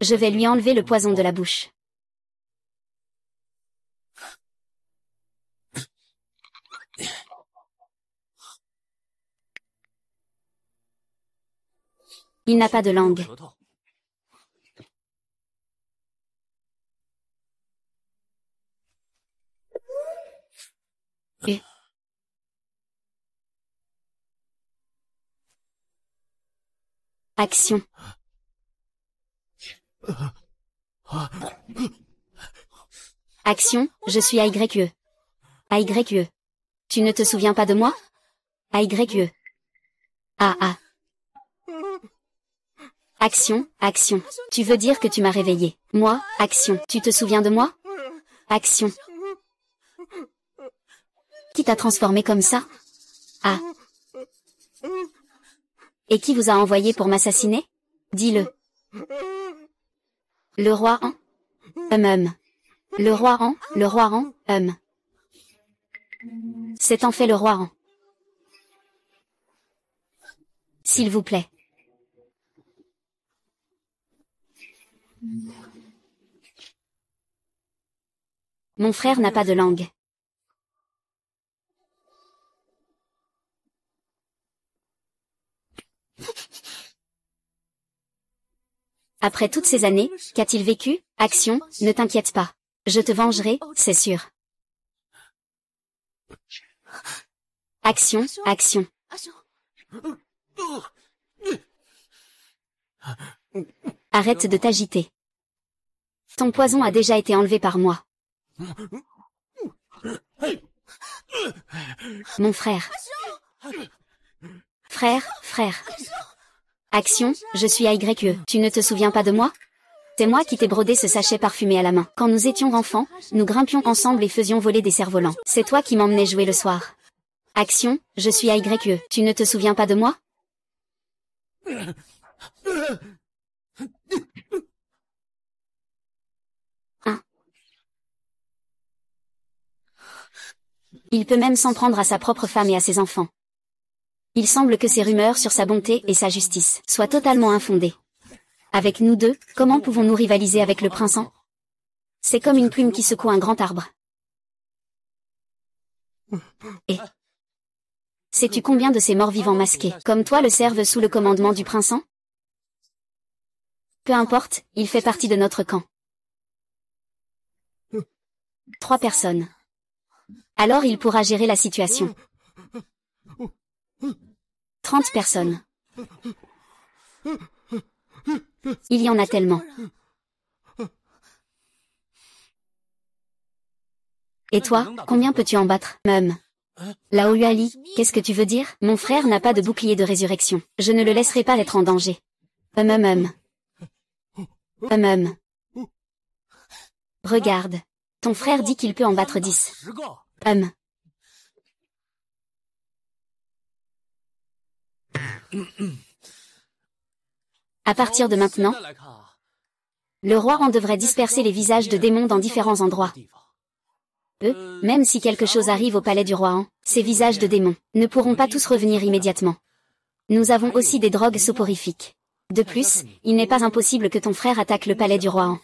Je vais lui enlever le poison de la bouche. Il n'a pas de langue. Action. Action, je suis AYE. AYE. Tu ne te souviens pas de moi? AYE. Ah. Action, action. Tu veux dire que tu m'as réveillé. Moi, action. Tu te souviens de moi? Action. Qui t'a transformé comme ça? Ah. Et qui vous a envoyé pour m'assassiner? Dis-le. Le roi en? Le roi en? C'est en fait le roi en. S'il vous plaît. Mon frère n'a pas de langue. Après toutes ces années, qu'a-t-il vécu? Action, ne t'inquiète pas. Je te vengerai, c'est sûr. Action, action. Arrête de t'agiter. Ton poison a déjà été enlevé par moi. Mon frère. Frère. Action, je suis AYE. Tu ne te souviens pas de moi? C'est moi qui t'ai brodé ce sachet parfumé à la main. Quand nous étions enfants, nous grimpions ensemble et faisions voler des cerfs-volants. C'est toi qui m'emmenais jouer le soir. Action, je suis AYE. Tu ne te souviens pas de moi? Il peut même s'en prendre à sa propre femme et à ses enfants. Il semble que ces rumeurs sur sa bonté et sa justice soient totalement infondées. Avec nous deux, comment pouvons-nous rivaliser avec le prince en? C'est comme une plume qui secoue un grand arbre. Et Sais-tu combien de ces morts-vivants masqués, comme toi, le servent sous le commandement du prince? Peu importe, il fait partie de notre camp. 3 personnes. Alors il pourra gérer la situation. 30 personnes. Il y en a tellement. Et toi, combien peux-tu en battre, Lao Yuali, qu'est-ce que tu veux dire? Mon frère n'a pas de bouclier de résurrection. Je ne le laisserai pas être en danger. Regarde. Ton frère dit qu'il peut en battre 10. À partir de maintenant, le roi en devrait disperser les visages de démons dans différents endroits. Même si quelque chose arrive au palais du roi, ces visages de démons ne pourront pas tous revenir immédiatement. Nous avons aussi des drogues soporifiques. De plus, il n'est pas impossible que ton frère attaque le palais du roi.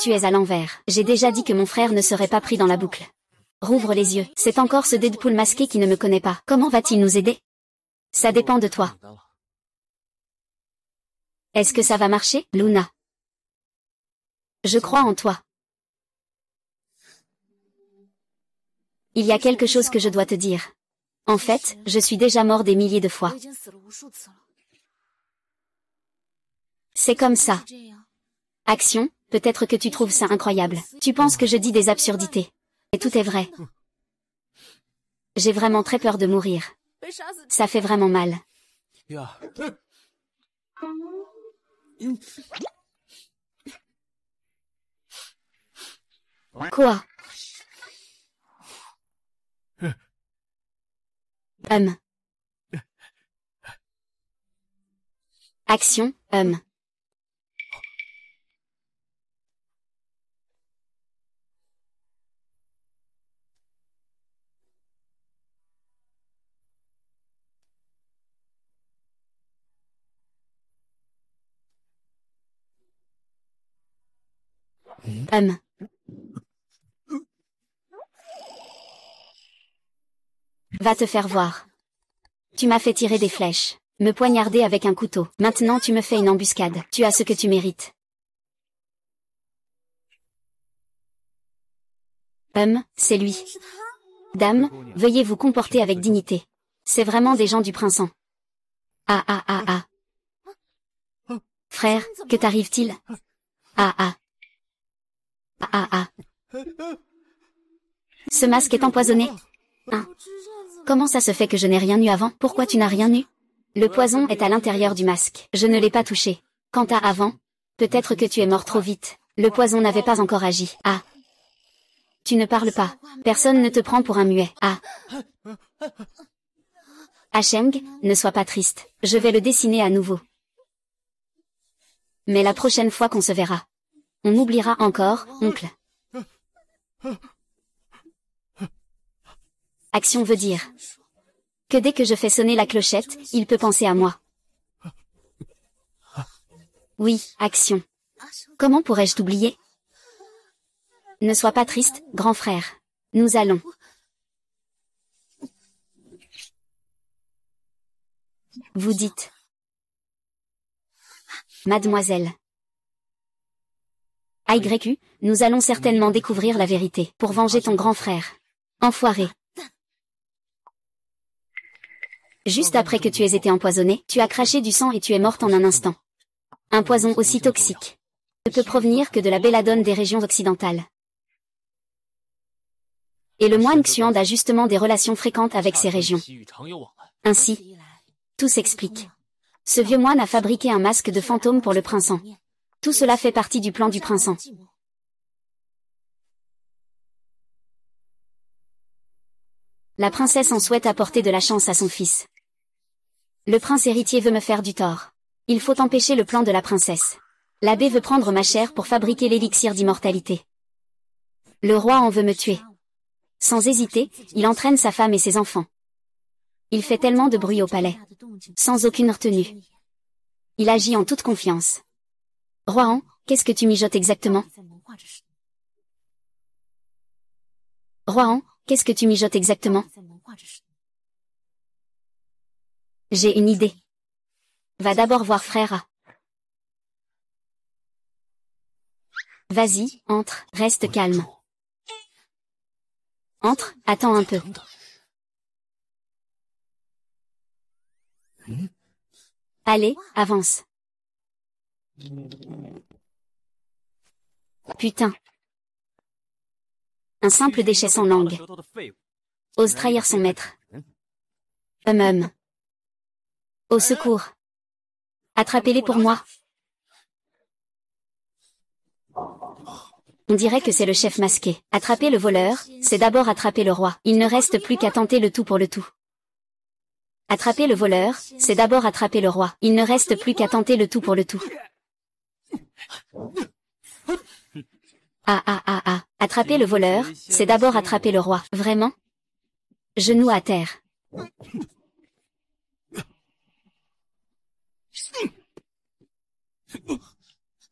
Tu es à l'envers. J'ai déjà dit que mon frère ne serait pas pris dans la boucle. Rouvre les yeux. C'est encore ce Deadpool masqué qui ne me connaît pas. Comment va-t-il nous aider? Ça dépend de toi. Est-ce que ça va marcher, Luna? Je crois en toi. Il y a quelque chose que je dois te dire. En fait, je suis déjà mort des milliers de fois. C'est comme ça. Action, peut-être que tu trouves ça incroyable. Tu penses que je dis des absurdités. Et tout est vrai. J'ai vraiment très peur de mourir. Ça fait vraiment mal. Quoi? Action, Va te faire voir. Tu m'as fait tirer des flèches, me poignarder avec un couteau. Maintenant tu me fais une embuscade. Tu as ce que tu mérites. C'est lui. Dame, veuillez vous comporter avec dignité. C'est vraiment des gens du printemps. Frère, que t'arrive-t-il? Ce masque est empoisonné. Comment ça se fait que je n'ai rien eu avant? Pourquoi tu n'as rien eu? Le poison est à l'intérieur du masque. Je ne l'ai pas touché. Quant à avant, peut-être que tu es mort trop vite. Le poison n'avait pas encore agi. Tu ne parles pas. Personne ne te prend pour un muet. Hacheng, ne sois pas triste. Je vais le dessiner à nouveau. Mais la prochaine fois qu'on se verra, on oubliera encore, oncle. Action veut dire que dès que je fais sonner la clochette, il peut penser à moi. Oui, action. Comment pourrais-je t'oublier? Ne sois pas triste, grand frère. Nous allons. Vous dites. Mademoiselle. AYQ, nous allons certainement découvrir la vérité pour venger ton grand frère. Enfoiré. Juste après que tu aies été empoisonné, tu as craché du sang et tu es morte en un instant. Un poison aussi toxique ne peut provenir que de la belladone des régions occidentales. Et le moine Xuand a justement des relations fréquentes avec ces régions. Ainsi, tout s'explique. Ce vieux moine a fabriqué un masque de fantôme pour le printemps. Tout cela fait partie du plan du printemps. La princesse en souhaite apporter de la chance à son fils. Le prince héritier veut me faire du tort. Il faut empêcher le plan de la princesse. L'abbé veut prendre ma chair pour fabriquer l'élixir d'immortalité. Le roi en veut me tuer. Sans hésiter, il entraîne sa femme et ses enfants. Il fait tellement de bruit au palais. Sans aucune retenue. Il agit en toute confiance. Rohan, qu'est-ce que tu mijotes exactement? Rohan, qu'est-ce que tu mijotes exactement? J'ai une idée. Va d'abord voir frère. Vas-y, entre, reste calme. Entre, attends un peu. Allez, avance. Putain. Un simple déchet sans langue. Ose trahir son maître. Au secours. Attrapez-les pour moi. On dirait que c'est le chef masqué. Attraper le voleur, c'est d'abord attraper le roi. Il ne reste plus qu'à tenter le tout pour le tout. Attraper le voleur, c'est d'abord attraper le roi. Il ne reste plus qu'à tenter le tout pour le tout. Attraper le voleur, c'est d'abord attraper le roi. Vraiment? Genoux à terre.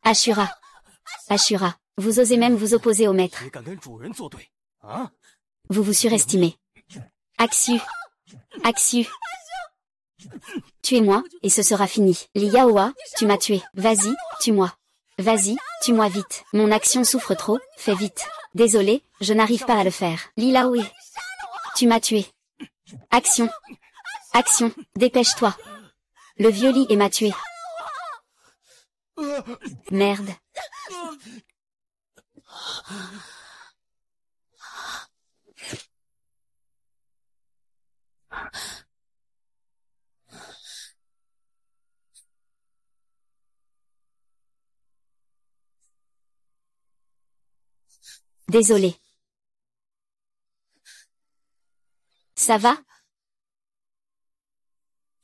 Ashura, vous osez même vous opposer au maître. Vous vous surestimez. Axu. Tuez-moi, et ce sera fini. Liaoa, tu m'as tué. Vas-y, tue-moi. Vas-y, tue-moi vite. Mon action souffre trop, fais vite. Désolé, je n'arrive pas à le faire. Lilaoé. Tu m'as tué. Action, dépêche-toi. Le vieux Li m'a tué. Merde. Désolé. Ça va?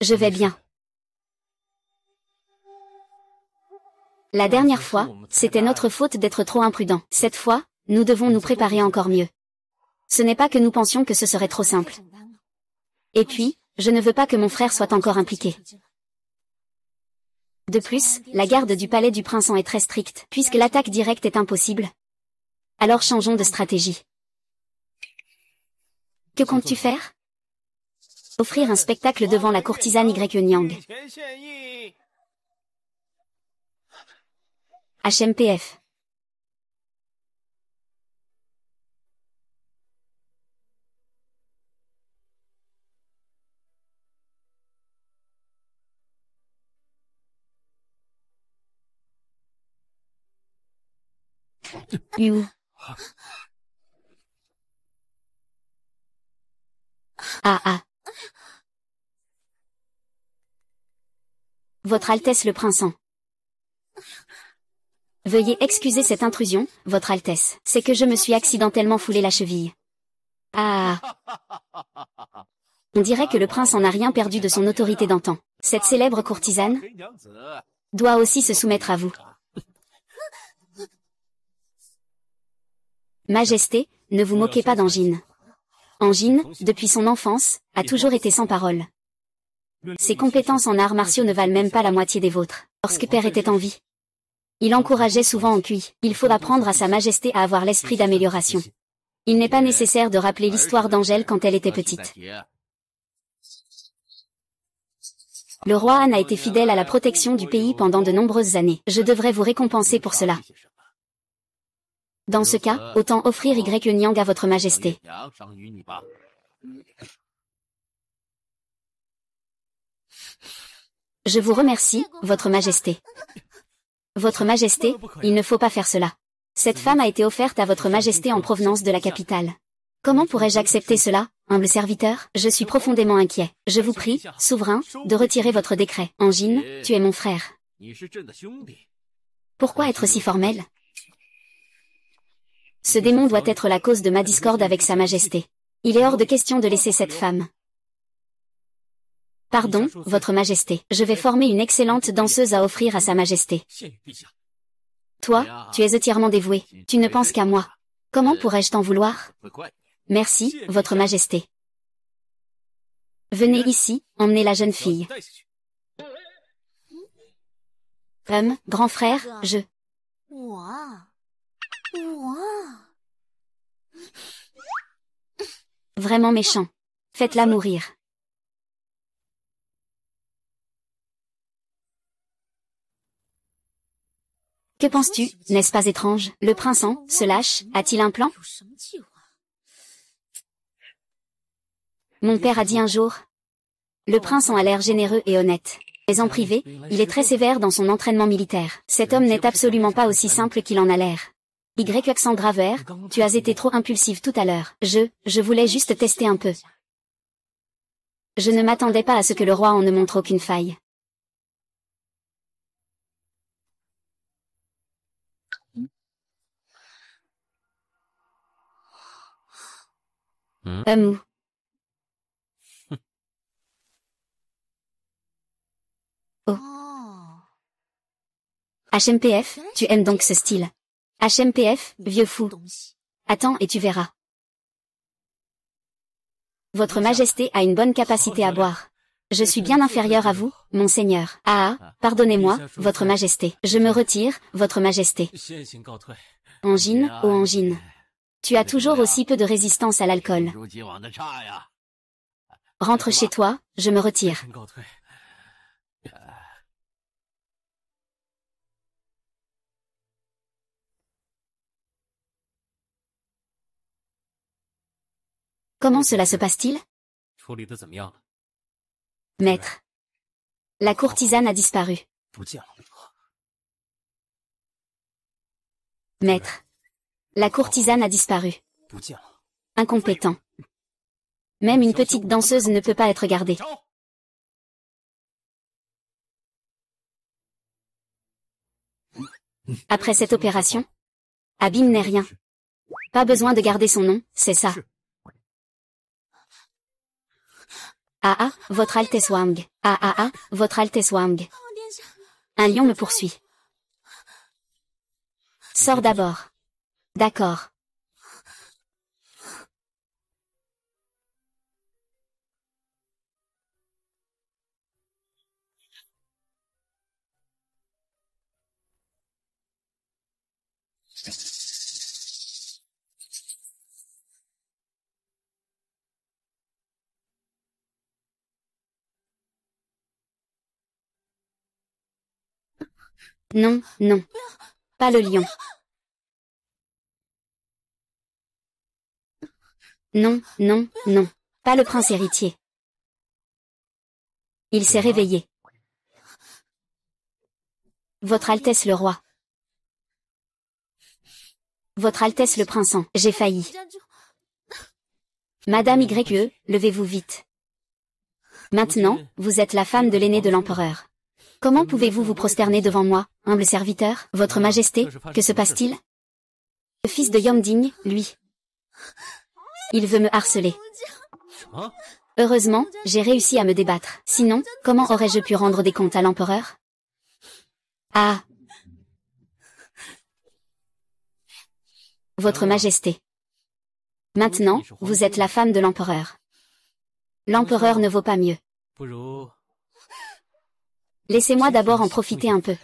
Je vais bien. La dernière fois, c'était notre faute d'être trop imprudents. Cette fois, nous devons nous préparer encore mieux. Ce n'est pas que nous pensions que ce serait trop simple. Et puis, je ne veux pas que mon frère soit encore impliqué. De plus, la garde du palais du prince en est très stricte, puisque l'attaque directe est impossible. Alors changeons de stratégie. Que comptes-tu faire? Offrir un spectacle devant la courtisane Nyang. HMPF. You. Votre Altesse le Prince-en. Veuillez excuser cette intrusion, Votre Altesse. C'est que je me suis accidentellement foulé la cheville. On dirait que le prince en a rien perdu de son autorité d'antan. Cette célèbre courtisane doit aussi se soumettre à vous. Majesté, ne vous moquez pas d'Angine. Angine, depuis son enfance, a toujours été sans parole. Ses compétences en arts martiaux ne valent même pas la moitié des vôtres. Lorsque père était en vie, il encourageait souvent en cuit. Il faut apprendre à sa majesté à avoir l'esprit d'amélioration. Il n'est pas nécessaire de rappeler l'histoire d'Angèle quand elle était petite. Le roi Han a été fidèle à la protection du pays pendant de nombreuses années. Je devrais vous récompenser pour cela. Dans ce cas, autant offrir Nyang à votre majesté. Je vous remercie, Votre Majesté. Votre Majesté, il ne faut pas faire cela. Cette femme a été offerte à Votre Majesté en provenance de la capitale. Comment pourrais-je accepter cela, humble serviteur? Je suis profondément inquiet. Je vous prie, souverain, de retirer votre décret. Angine, tu es mon frère. Pourquoi être si formel? Ce démon doit être la cause de ma discorde avec Sa Majesté. Il est hors de question de laisser cette femme. Pardon, Votre Majesté. Je vais former une excellente danseuse à offrir à Sa Majesté. Toi, tu es entièrement dévoué. Tu ne penses qu'à moi. Comment pourrais-je t'en vouloir? Merci, Votre Majesté. Venez ici, emmenez la jeune fille. Grand frère, je... Vraiment méchant. Faites-la mourir. Que penses-tu, n'est-ce pas étrange? Le prince-en se lâche, a-t-il un plan? Mon père a dit un jour. Le prince a l'air généreux et honnête. Mais en privé, il est très sévère dans son entraînement militaire. Cet homme n'est absolument pas aussi simple qu'il en a l'air. Y accent grave R, tu as été trop impulsive tout à l'heure. Je voulais juste tester un peu. Je ne m'attendais pas à ce que le roi en ne montre aucune faille. Mou. Oh. HMPF, tu aimes donc ce style. HMPF, vieux fou. Attends et tu verras. Votre Majesté a une bonne capacité à boire. Je suis bien inférieur à vous, monseigneur. Pardonnez-moi, Votre Majesté. Je me retire, Votre Majesté. Angine, oh Angine. Tu as toujours aussi peu de résistance à l'alcool. Rentre chez toi, je me retire. Comment cela se passe-t-il? Maître. La courtisane a disparu. Maître. La courtisane a disparu. Incompétent. Même une petite danseuse ne peut pas être gardée. Après cette opération, Abîme n'est rien. Pas besoin de garder son nom, c'est ça. Votre Altesse Wang. Votre Altesse Wang. Un lion me poursuit. Sors d'abord. D'accord. Non, non. Pas le lion. Non, non, non. Pas le prince héritier. Il s'est réveillé. Votre Altesse le roi. Votre Altesse le prince-en. J'ai failli. Madame YE, levez-vous vite. Maintenant, vous êtes la femme de l'aîné de l'empereur. Comment pouvez-vous vous prosterner devant moi, humble serviteur? Votre Majesté, que se passe-t-il? Le fils de Yongding, lui. Il veut me harceler. Heureusement, j'ai réussi à me débattre. Sinon, comment aurais-je pu rendre des comptes à l'empereur? Votre Majesté. Maintenant, vous êtes la femme de l'empereur. L'empereur ne vaut pas mieux. Laissez-moi d'abord en profiter un peu.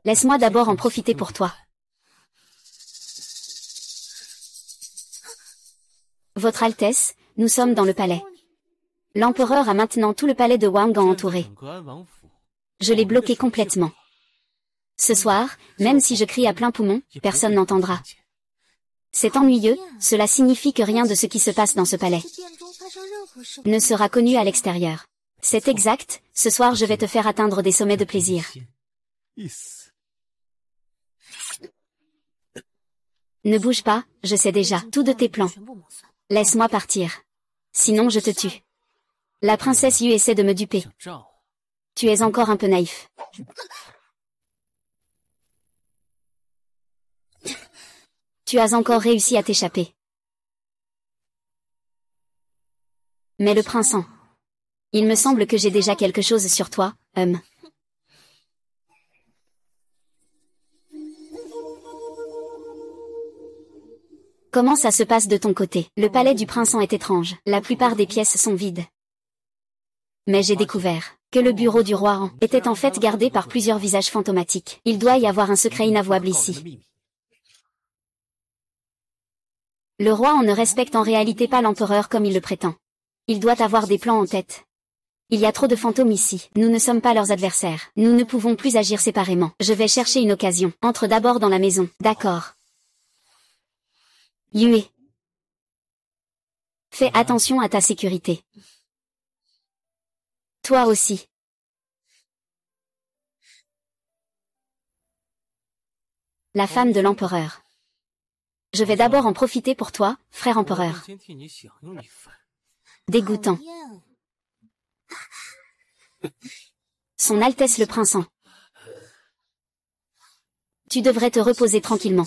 Laisse-moi d'abord en profiter pour toi. Votre Altesse, nous sommes dans le palais. L'empereur a maintenant tout le palais de Wang en entouré. Je l'ai bloqué complètement. Ce soir, même si je crie à plein poumon, personne n'entendra. C'est ennuyeux, cela signifie que rien de ce qui se passe dans ce palais ne sera connu à l'extérieur. C'est exact, ce soir je vais te faire atteindre des sommets de plaisir. Ne bouge pas, je sais déjà tout de tes plans. Laisse-moi partir. Sinon je te tue. La princesse Yu essaie de me duper. Tu es encore un peu naïf. Tu as encore réussi à t'échapper. Mais le prince-en. Il me semble que j'ai déjà quelque chose sur toi, Comment ça se passe de ton côté? Le palais du prince-en est étrange. La plupart des pièces sont vides. Mais j'ai découvert que le bureau du roi En était en fait gardé par plusieurs visages fantomatiques. Il doit y avoir un secret inavouable ici. Le roi en ne respecte en réalité pas l'empereur comme il le prétend. Il doit avoir des plans en tête. Il y a trop de fantômes ici. Nous ne sommes pas leurs adversaires. Nous ne pouvons plus agir séparément. Je vais chercher une occasion. Entre d'abord dans la maison. D'accord. Yue. Fais attention à ta sécurité. Toi aussi. La femme de l'empereur. Je vais d'abord en profiter pour toi, frère empereur. Dégoûtant. Son Altesse le Prince-en. Tu devrais te reposer tranquillement.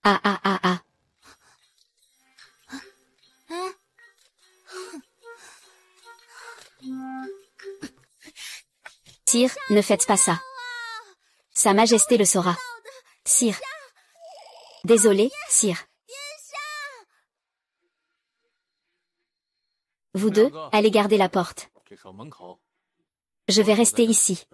Ah ah ah ah. Sire, ne faites pas ça. Sa Majesté le saura. Sire. Désolé, sire. Vous deux, allez garder la porte. Je vais rester ici.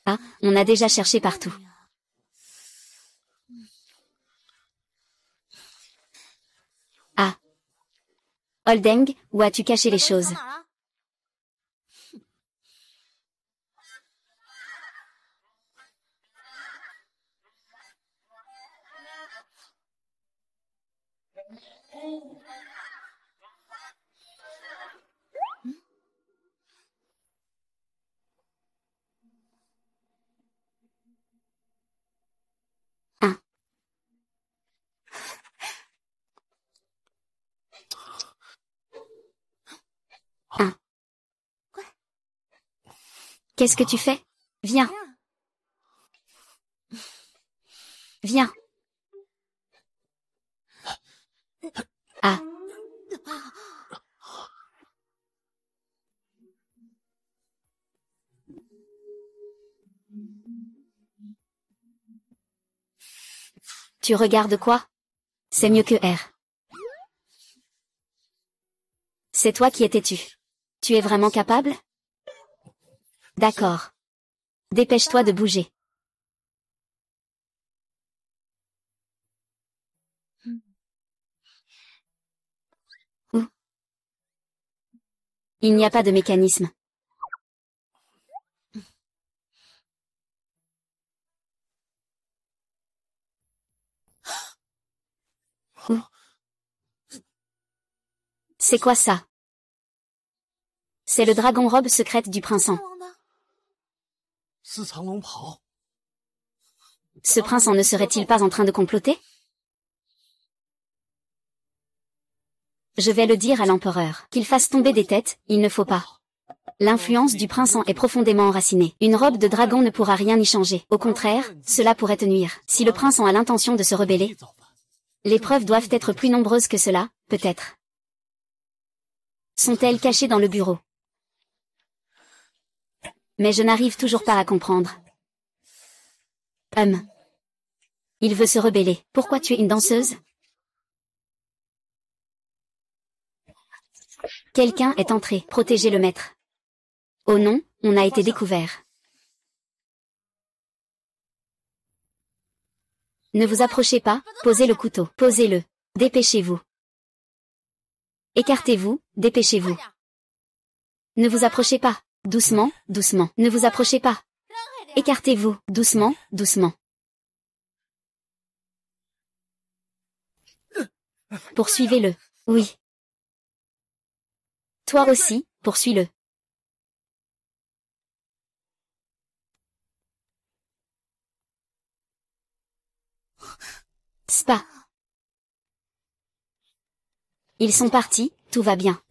Ah, on a déjà cherché partout. Ah. Holdeng, où as-tu caché les choses? Ah. Ah. Qu'est-ce que tu fais? Viens. Viens. Ah. Tu regardes quoi? C'est mieux que R. C'est toi qui es têtu. Tu es vraiment capable? D'accord. Dépêche-toi de bouger. Où? Il n'y a pas de mécanisme. Où? C'est quoi ça? C'est le dragon robe secrète du prince-en. Ce prince-en ne serait-il pas en train de comploter? Je vais le dire à l'empereur. Qu'il fasse tomber des têtes, il ne faut pas. L'influence du prince-en est profondément enracinée. Une robe de dragon ne pourra rien y changer. Au contraire, cela pourrait te nuire. Si le prince-en a l'intention de se rebeller, les preuves doivent être plus nombreuses que cela, peut-être. Sont-elles cachées dans le bureau? Mais je n'arrive toujours pas à comprendre. Il veut se rebeller. Pourquoi tu es une danseuse? Quelqu'un est entré. Protégez le maître. Oh non, on a été découvert. Ne vous approchez pas, posez le couteau. Posez-le. Dépêchez-vous. Écartez-vous, dépêchez-vous. Ne vous approchez pas. Doucement, doucement. Ne vous approchez pas. Écartez-vous, doucement, doucement. Poursuivez-le. Oui. Toi aussi, poursuis-le. Spa. Ils sont partis, tout va bien.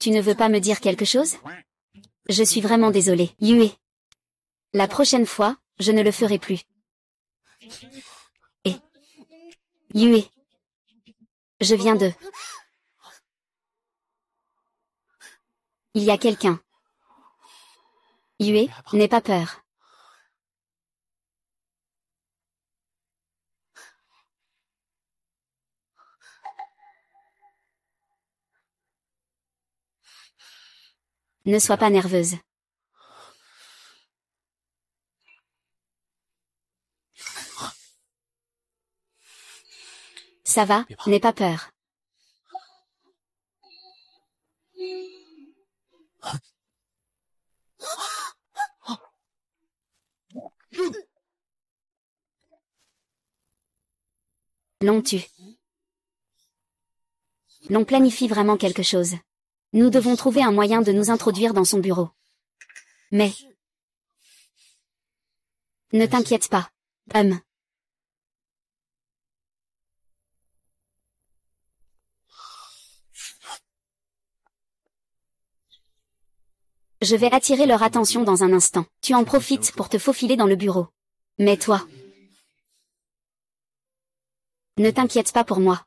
Tu ne veux pas me dire quelque chose? Je suis vraiment désolé. Yue. La prochaine fois, je ne le ferai plus. Et... Yue. Je viens de... Il y a quelqu'un. Yue, n'aie pas peur. Ne sois pas nerveuse. Ça va, n'aie pas peur. L'on tue. L'on planifie vraiment quelque chose. Nous devons trouver un moyen de nous introduire dans son bureau. Mais... Ne t'inquiète pas. Je vais attirer leur attention dans un instant. Tu en profites pour te faufiler dans le bureau. Mais toi... Ne t'inquiète pas pour moi.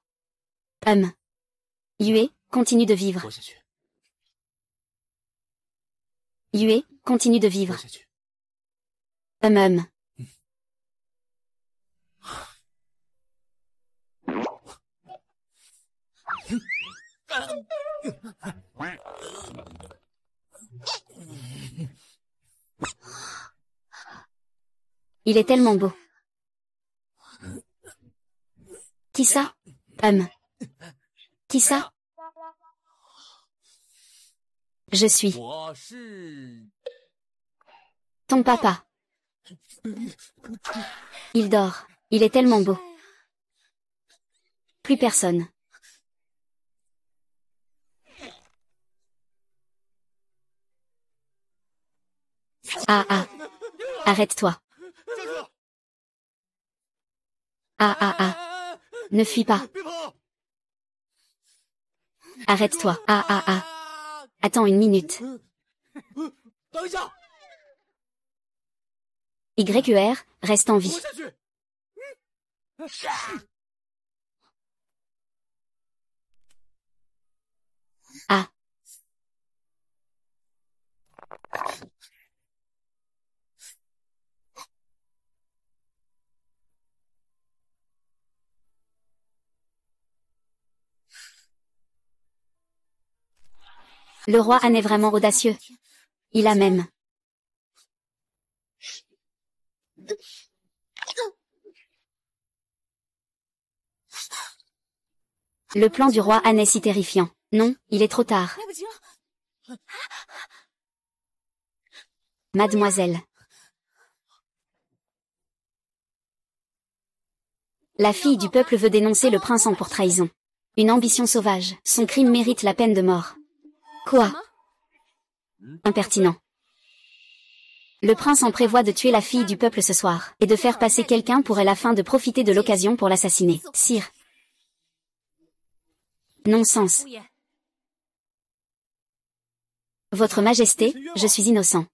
Yue, continue de vivre. Yue, continue de vivre. Il est tellement beau. Qui ça? Qui ça? Je suis... ton papa. Il dort. Il est tellement beau. Plus personne. Ah ah. Arrête-toi. Ah ah ah. Ne fuis pas. Arrête-toi. Ah ah ah. Attends une minute. YER, reste en vie. Ah. Le roi An est vraiment audacieux. Il a même... Le plan du roi An est si terrifiant. Non, il est trop tard. Mademoiselle. La fille du peuple veut dénoncer le prince An pour trahison. Une ambition sauvage. Son crime mérite la peine de mort. Quoi? Impertinent. Le prince An prévoit de tuer la fille du peuple ce soir, et de faire passer quelqu'un pour elle afin de profiter de l'occasion pour l'assassiner. Sire. Non-sens. Votre Majesté, je suis innocent.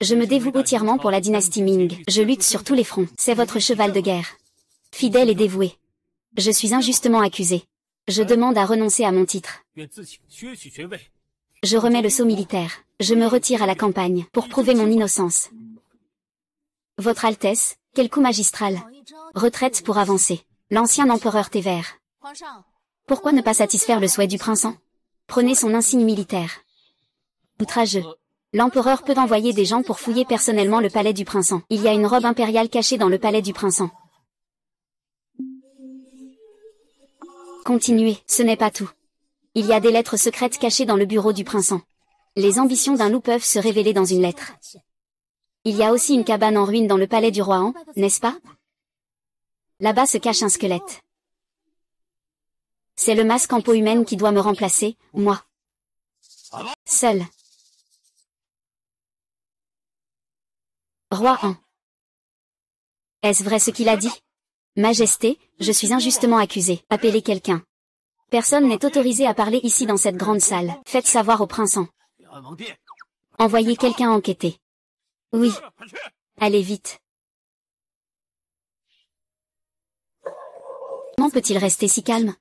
Je me dévoue entièrement pour la dynastie Ming. Je lutte sur tous les fronts. C'est votre cheval de guerre. Fidèle et dévoué. Je suis injustement accusé. Je demande à renoncer à mon titre. Je remets le sceau militaire. Je me retire à la campagne pour prouver mon innocence. Votre Altesse, quel coup magistral. Retraite pour avancer. L'ancien empereur Tévère. Pourquoi ne pas satisfaire le souhait du prince An? Prenez son insigne militaire. Outrageux. L'empereur peut envoyer des gens pour fouiller personnellement le palais du prince An. Il y a une robe impériale cachée dans le palais du prince An. Continuez, ce n'est pas tout. Il y a des lettres secrètes cachées dans le bureau du prince An. Les ambitions d'un loup peuvent se révéler dans une lettre. Il y a aussi une cabane en ruine dans le palais du roi An, n'est-ce pas? Là-bas se cache un squelette. C'est le masque en peau humaine qui doit me remplacer, moi. Seul. Roi An. Est-ce vrai ce qu'il a dit? Majesté, je suis injustement accusé. Appelez quelqu'un. Personne n'est autorisé à parler ici dans cette grande salle. Faites savoir au prince-en. Envoyez quelqu'un enquêter. Oui. Allez vite. Comment peut-il rester si calme?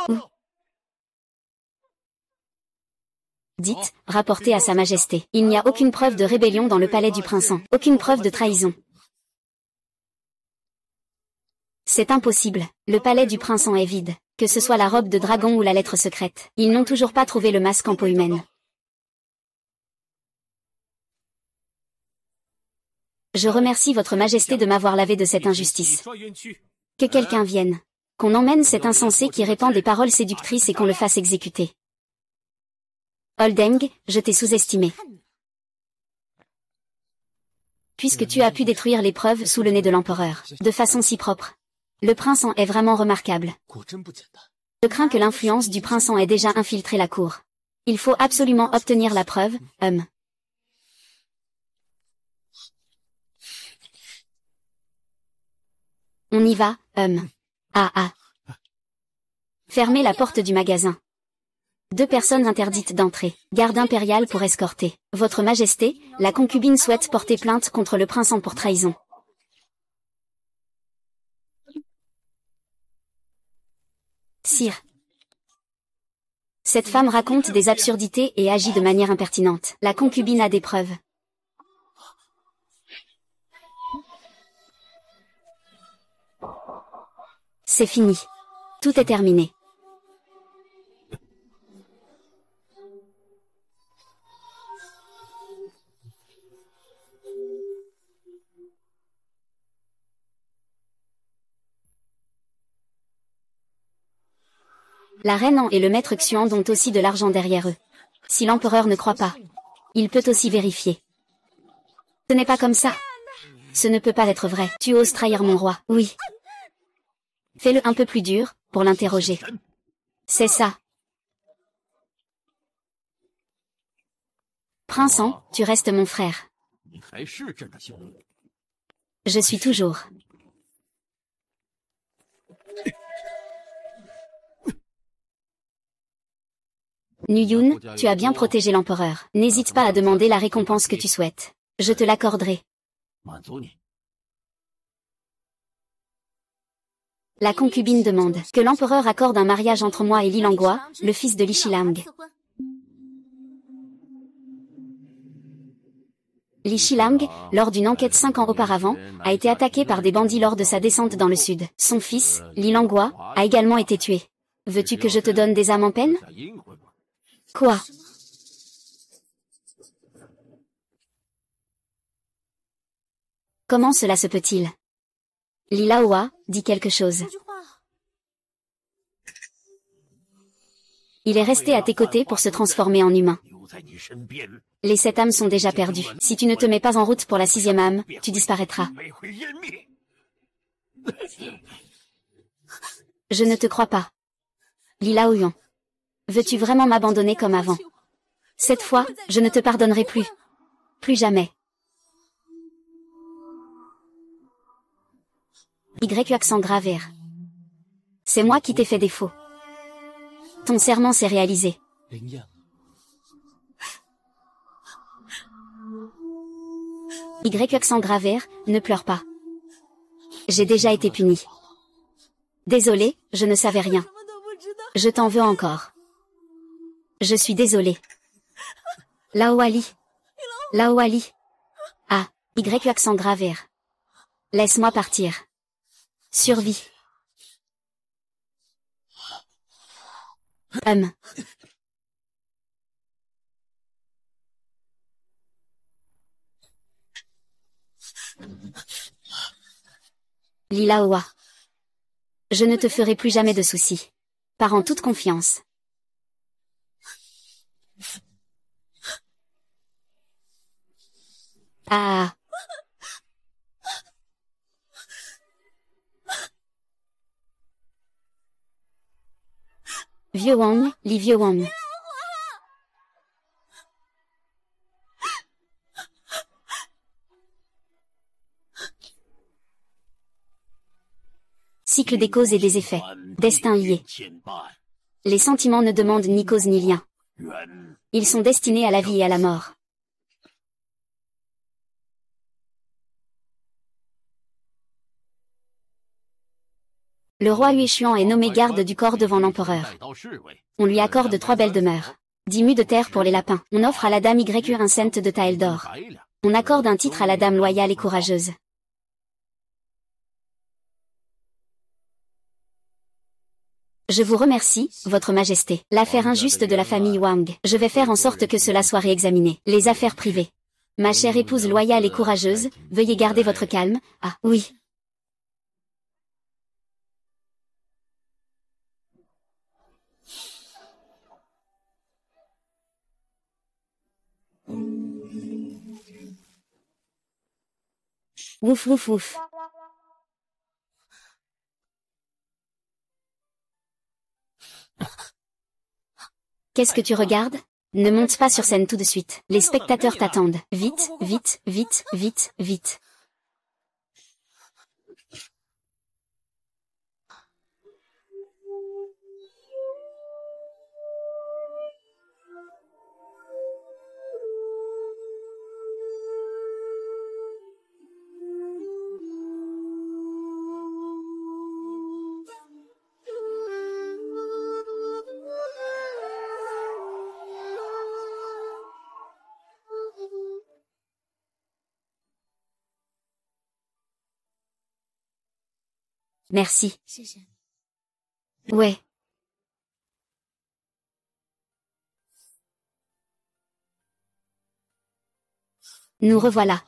Où? Dites, rapportez à Sa Majesté. Il n'y a aucune preuve de rébellion dans le palais du prince-en. Aucune preuve de trahison. C'est impossible. Le palais du prince-en est vide. Que ce soit la robe de dragon ou la lettre secrète. Ils n'ont toujours pas trouvé le masque en peau humaine. Je remercie votre majesté de m'avoir lavé de cette injustice. Que quelqu'un vienne. Qu'on emmène cet insensé qui répand des paroles séductrices et qu'on le fasse exécuter. Holdeng, je t'ai sous-estimé. Puisque tu as pu détruire les preuves sous le nez de l'empereur, de façon si propre. Le prince-en est vraiment remarquable. Je crains que l'influence du prince-en ait déjà infiltré la cour. Il faut absolument obtenir la preuve, On y va, Fermez la porte du magasin. 2 personnes interdites d'entrer. Garde impériale pour escorter. Votre majesté, la concubine souhaite porter plainte contre le prince-en pour trahison. Sire. Cette femme raconte des absurdités et agit de manière impertinente. La concubine a des preuves. C'est fini. Tout est terminé. La reine An et le maître Xuan ont aussi de l'argent derrière eux. Si l'empereur ne croit pas, il peut aussi vérifier. Ce n'est pas comme ça. Ce ne peut pas être vrai. Tu oses trahir mon roi. Oui. Fais-le un peu plus dur, pour l'interroger. C'est ça. Prince An, tu restes mon frère. Je suis toujours. Nuyun, tu as bien protégé l'empereur. N'hésite pas à demander la récompense que tu souhaites. Je te l'accorderai. La concubine demande que l'empereur accorde un mariage entre moi et Li Langua, le fils de Li Shilang. Li Shilang, lors d'une enquête 5 ans auparavant, a été attaqué par des bandits lors de sa descente dans le sud. Son fils, Li Langua, a également été tué. Veux-tu que je te donne des âmes en peine? Quoi? Comment cela se peut-il? Li Laowa dit quelque chose. Il est resté à tes côtés pour se transformer en humain. Les 7 âmes sont déjà perdues. Si tu ne te mets pas en route pour la 6e âme, tu disparaîtras. Je ne te crois pas. Li Laoyan. Veux-tu vraiment m'abandonner comme avant? Cette fois, je ne te pardonnerai plus. Plus jamais. Y accent grave R. C'est moi qui t'ai fait défaut. Ton serment s'est réalisé. Y accent grave R, ne pleure pas. J'ai déjà été puni. Désolé, je ne savais rien. Je t'en veux encore. Je suis désolé. Laoali. Laoali. Ah, Y accent grave R. Laisse-moi partir. Survie. Lilaoa. Je ne te ferai plus jamais de soucis. Pars en toute confiance. Ah. Vieux Wang, Li Vieux Wang. Cycle des causes et des effets. Destin lié. Les sentiments ne demandent ni cause ni lien. Ils sont destinés à la vie et à la mort. Le roi Yueshuan est nommé garde du corps devant l'empereur. On lui accorde 3 belles demeures. 10 mues de terre pour les lapins. On offre à la dame YU un cent de taël d'or. On accorde un titre à la dame loyale et courageuse. Je vous remercie, Votre Majesté. L'affaire injuste de la famille Wang. Je vais faire en sorte que cela soit réexaminé. Les affaires privées. Ma chère épouse loyale et courageuse, veuillez garder votre calme. Ah, oui. Ouf ouf ouf. Qu'est-ce que tu regardes? Ne monte pas sur scène tout de suite. Les spectateurs t'attendent. Vite, vite, vite, vite, vite. Merci. Ouais. Nous revoilà.